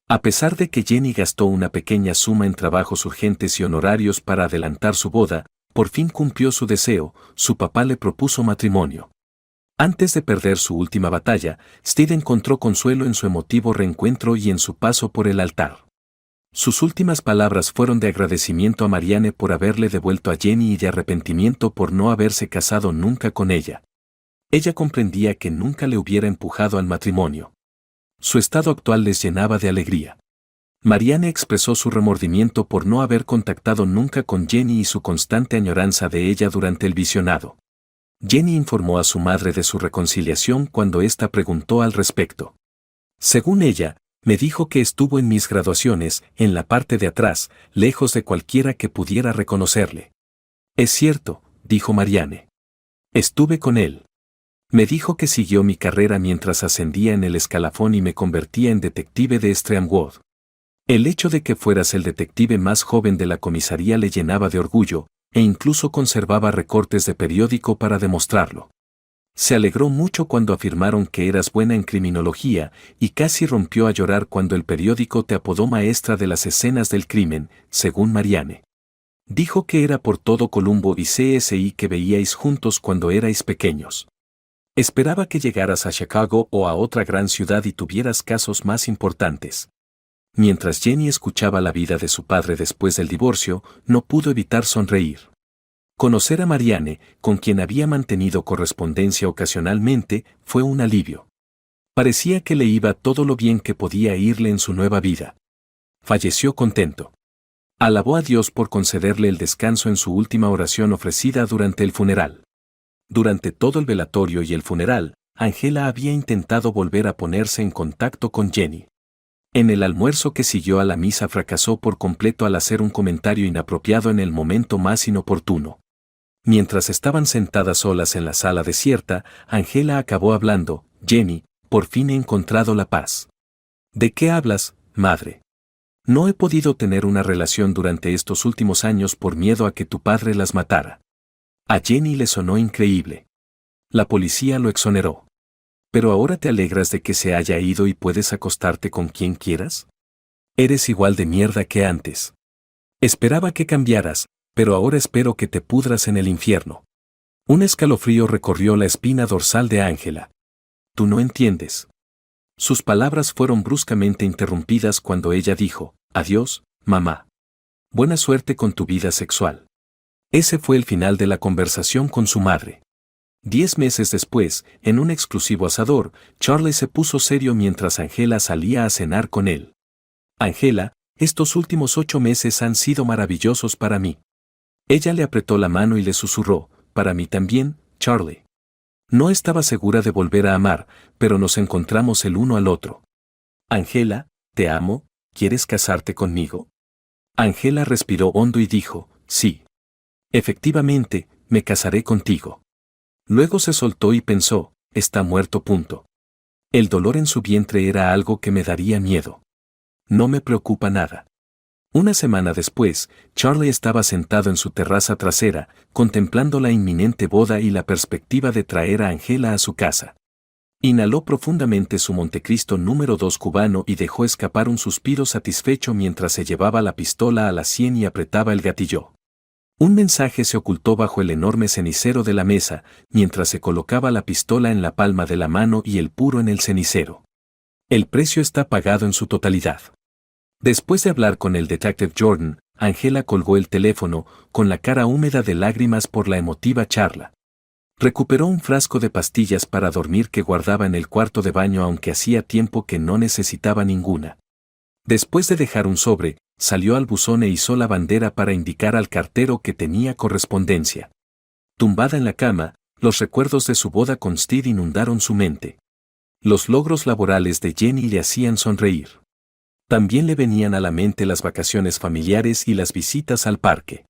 A pesar de que Jenny gastó una pequeña suma en trabajos urgentes y honorarios para adelantar su boda, por fin cumplió su deseo, su papá le propuso matrimonio. Antes de perder su última batalla, Steve encontró consuelo en su emotivo reencuentro y en su paso por el altar. Sus últimas palabras fueron de agradecimiento a Marianne por haberle devuelto a Jenny y de arrepentimiento por no haberse casado nunca con ella. Ella comprendía que nunca le hubiera empujado al matrimonio. Su estado actual les llenaba de alegría. Marianne expresó su remordimiento por no haber contactado nunca con Jenny y su constante añoranza de ella durante el visionado. Jenny informó a su madre de su reconciliación cuando ésta preguntó al respecto. Según ella, me dijo que estuvo en mis graduaciones, en la parte de atrás, lejos de cualquiera que pudiera reconocerle. Es cierto, dijo Marianne. Estuve con él. Me dijo que siguió mi carrera mientras ascendía en el escalafón y me convertía en detective de Streamwood. El hecho de que fueras el detective más joven de la comisaría le llenaba de orgullo, e incluso conservaba recortes de periódico para demostrarlo. Se alegró mucho cuando afirmaron que eras buena en criminología y casi rompió a llorar cuando el periódico te apodó maestra de las escenas del crimen, según Marianne. Dijo que era por todo Columbo y CSI que veíais juntos cuando erais pequeños. Esperaba que llegaras a Chicago o a otra gran ciudad y tuvieras casos más importantes. Mientras Jenny escuchaba la vida de su padre después del divorcio, no pudo evitar sonreír. Conocer a Marianne, con quien había mantenido correspondencia ocasionalmente, fue un alivio. Parecía que le iba todo lo bien que podía irle en su nueva vida. Falleció contento. Alabó a Dios por concederle el descanso en su última oración ofrecida durante el funeral. Durante todo el velatorio y el funeral, Angela había intentado volver a ponerse en contacto con Jenny. En el almuerzo que siguió a la misa fracasó por completo al hacer un comentario inapropiado en el momento más inoportuno. Mientras estaban sentadas solas en la sala desierta, Angela acabó hablando: Jenny, por fin he encontrado la paz. ¿De qué hablas, madre? No he podido tener una relación durante estos últimos años por miedo a que tu padre las matara. A Jenny le sonó increíble. La policía lo exoneró. ¿Pero ahora te alegras de que se haya ido y puedes acostarte con quien quieras? Eres igual de mierda que antes. Esperaba que cambiaras, pero ahora espero que te pudras en el infierno. Un escalofrío recorrió la espina dorsal de Angela. Tú no entiendes. Sus palabras fueron bruscamente interrumpidas cuando ella dijo: adiós, mamá. Buena suerte con tu vida sexual. Ese fue el final de la conversación con su madre. 10 meses después, en un exclusivo asador, Charlie se puso serio mientras Angela salía a cenar con él. Angela, estos últimos 8 meses han sido maravillosos para mí. Ella le apretó la mano y le susurró: para mí también, Charlie. No estaba segura de volver a amar, pero nos encontramos el uno al otro. Angela, te amo, ¿quieres casarte conmigo? Angela respiró hondo y dijo: sí. Efectivamente, me casaré contigo. Luego se soltó y pensó: está muerto. El dolor en su vientre era algo que me daría miedo. No me preocupa nada. Una semana después, Charlie estaba sentado en su terraza trasera, contemplando la inminente boda y la perspectiva de traer a Angela a su casa. Inhaló profundamente su Montecristo número 2 cubano y dejó escapar un suspiro satisfecho mientras se llevaba la pistola a la sien y apretaba el gatillo. Un mensaje se ocultó bajo el enorme cenicero de la mesa, mientras se colocaba la pistola en la palma de la mano y el puro en el cenicero. El precio está pagado en su totalidad. Después de hablar con el detective Jordan, Angela colgó el teléfono, con la cara húmeda de lágrimas por la emotiva charla. Recuperó un frasco de pastillas para dormir que guardaba en el cuarto de baño, aunque hacía tiempo que no necesitaba ninguna. Después de dejar un sobre, salió al buzón e izó la bandera para indicar al cartero que tenía correspondencia. Tumbada en la cama, los recuerdos de su boda con Steve inundaron su mente. Los logros laborales de Jenny le hacían sonreír. También le venían a la mente las vacaciones familiares y las visitas al parque.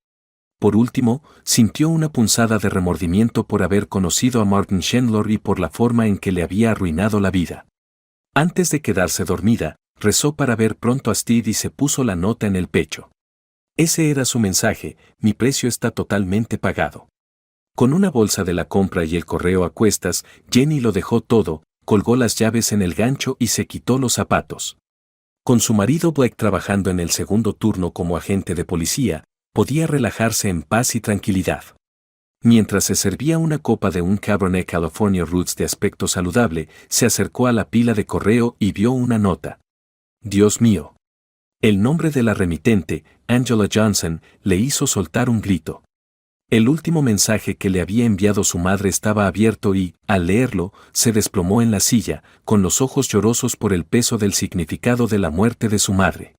Por último, sintió una punzada de remordimiento por haber conocido a Martin Chandler y por la forma en que le había arruinado la vida. Antes de quedarse dormida, rezó para ver pronto a Steve y se puso la nota en el pecho. Ese era su mensaje: mi precio está totalmente pagado. Con una bolsa de la compra y el correo a cuestas, Jenny lo dejó todo, colgó las llaves en el gancho y se quitó los zapatos. Con su marido Blake trabajando en el segundo turno como agente de policía, podía relajarse en paz y tranquilidad. Mientras se servía una copa de un Cabernet California Roots de aspecto saludable, se acercó a la pila de correo y vio una nota. Dios mío. El nombre de la remitente, Angela Johnson, le hizo soltar un grito. El último mensaje que le había enviado su madre estaba abierto y, al leerlo, se desplomó en la silla, con los ojos llorosos por el peso del significado de la muerte de su madre.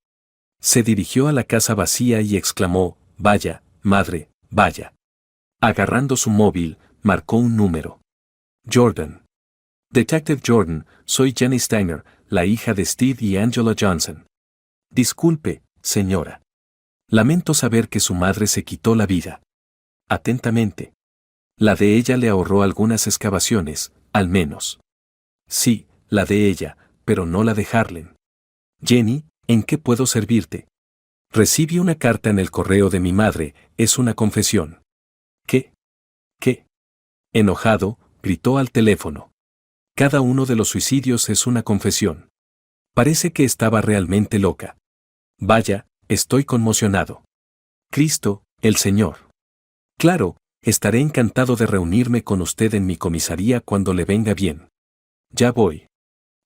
Se dirigió a la casa vacía y exclamó: «Vaya, madre, vaya». Agarrando su móvil, marcó un número. Jordan. Detective Jordan, soy Jenny Steiner, la hija de Steve y Angela Johnson. Disculpe, señora. Lamento saber que su madre se quitó la vida. Atentamente. La de ella le ahorró algunas excavaciones, al menos. Sí, la de ella, pero no la de Harlan. Jenny, ¿en qué puedo servirte? Recibí una carta en el correo de mi madre, es una confesión. ¿Qué? ¿Qué? Enojado, gritó al teléfono. Cada uno de los suicidios es una confesión. Parece que estaba realmente loca. Vaya, estoy conmocionado. Cristo, el Señor. Claro, estaré encantado de reunirme con usted en mi comisaría cuando le venga bien. Ya voy.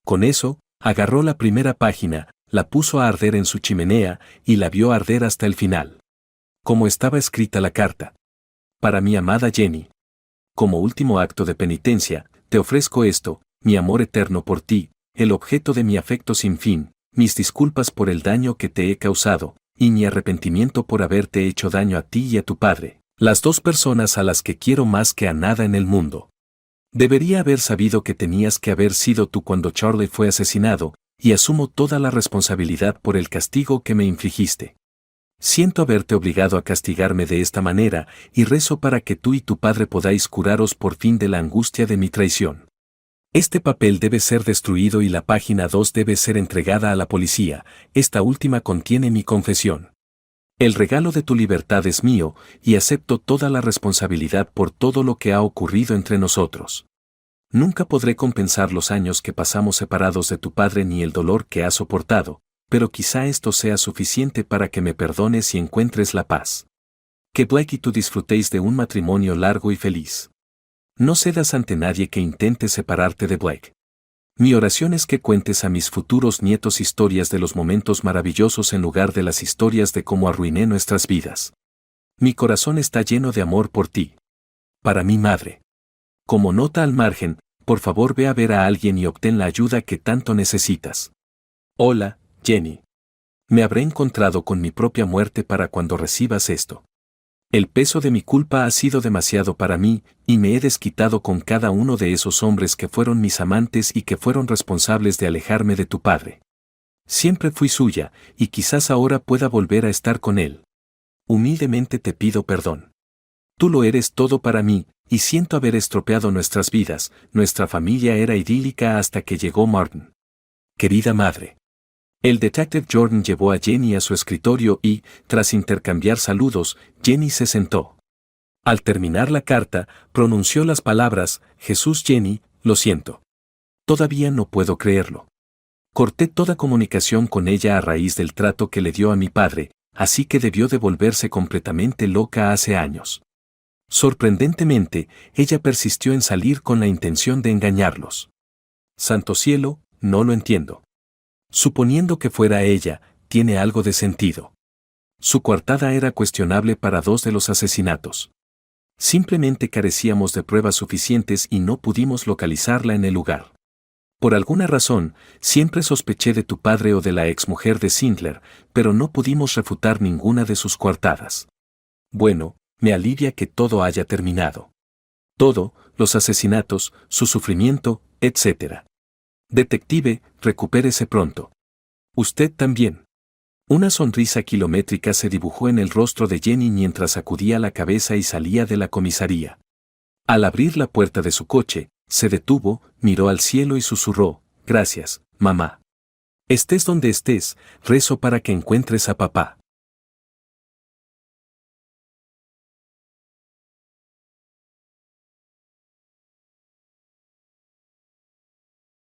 Con eso, agarró la primera página, la puso a arder en su chimenea y la vio arder hasta el final. Como estaba escrita la carta. Para mi amada Jenny. Como último acto de penitencia, te ofrezco esto, mi amor eterno por ti, el objeto de mi afecto sin fin, mis disculpas por el daño que te he causado, y mi arrepentimiento por haberte hecho daño a ti y a tu padre, las dos personas a las que quiero más que a nada en el mundo. Debería haber sabido que tenías que haber sido tú cuando Charlie fue asesinado, y asumo toda la responsabilidad por el castigo que me infligiste. Siento haberte obligado a castigarme de esta manera, y rezo para que tú y tu padre podáis curaros por fin de la angustia de mi traición. Este papel debe ser destruido y la página 2 debe ser entregada a la policía, esta última contiene mi confesión. El regalo de tu libertad es mío, y acepto toda la responsabilidad por todo lo que ha ocurrido entre nosotros. Nunca podré compensar los años que pasamos separados de tu padre ni el dolor que has soportado, pero quizá esto sea suficiente para que me perdones y encuentres la paz. Que Blake y tú disfrutéis de un matrimonio largo y feliz. No cedas ante nadie que intente separarte de Blake. Mi oración es que cuentes a mis futuros nietos historias de los momentos maravillosos en lugar de las historias de cómo arruiné nuestras vidas. Mi corazón está lleno de amor por ti. Para mi madre. Como nota al margen, por favor ve a ver a alguien y obtén la ayuda que tanto necesitas. Hola, Jenny. Me habré encontrado con mi propia muerte para cuando recibas esto. El peso de mi culpa ha sido demasiado para mí, y me he desquitado con cada uno de esos hombres que fueron mis amantes y que fueron responsables de alejarme de tu padre. Siempre fui suya, y quizás ahora pueda volver a estar con él. Humildemente te pido perdón. Tú lo eres todo para mí, y siento haber estropeado nuestras vidas, nuestra familia era idílica hasta que llegó Martin. Querida madre. El detective Jordan llevó a Jenny a su escritorio y, tras intercambiar saludos, Jenny se sentó. Al terminar la carta, pronunció las palabras: Jesús, Jenny, lo siento. Todavía no puedo creerlo. Corté toda comunicación con ella a raíz del trato que le dio a mi padre, así que debió de volverse completamente loca hace años. Sorprendentemente, ella persistió en salir con la intención de engañarlos. Santo cielo, no lo entiendo. Suponiendo que fuera ella, tiene algo de sentido. Su coartada era cuestionable para 2 de los asesinatos. Simplemente carecíamos de pruebas suficientes y no pudimos localizarla en el lugar. Por alguna razón, siempre sospeché de tu padre o de la exmujer de Sindler, pero no pudimos refutar ninguna de sus coartadas. Bueno, me alivia que todo haya terminado. Todo, los asesinatos, su sufrimiento, etc. Detective, recupérese pronto. Usted también. Una sonrisa kilométrica se dibujó en el rostro de Jenny mientras sacudía la cabeza y salía de la comisaría. Al abrir la puerta de su coche, se detuvo, miró al cielo y susurró, «Gracias, mamá. Estés donde estés, rezo para que encuentres a papá».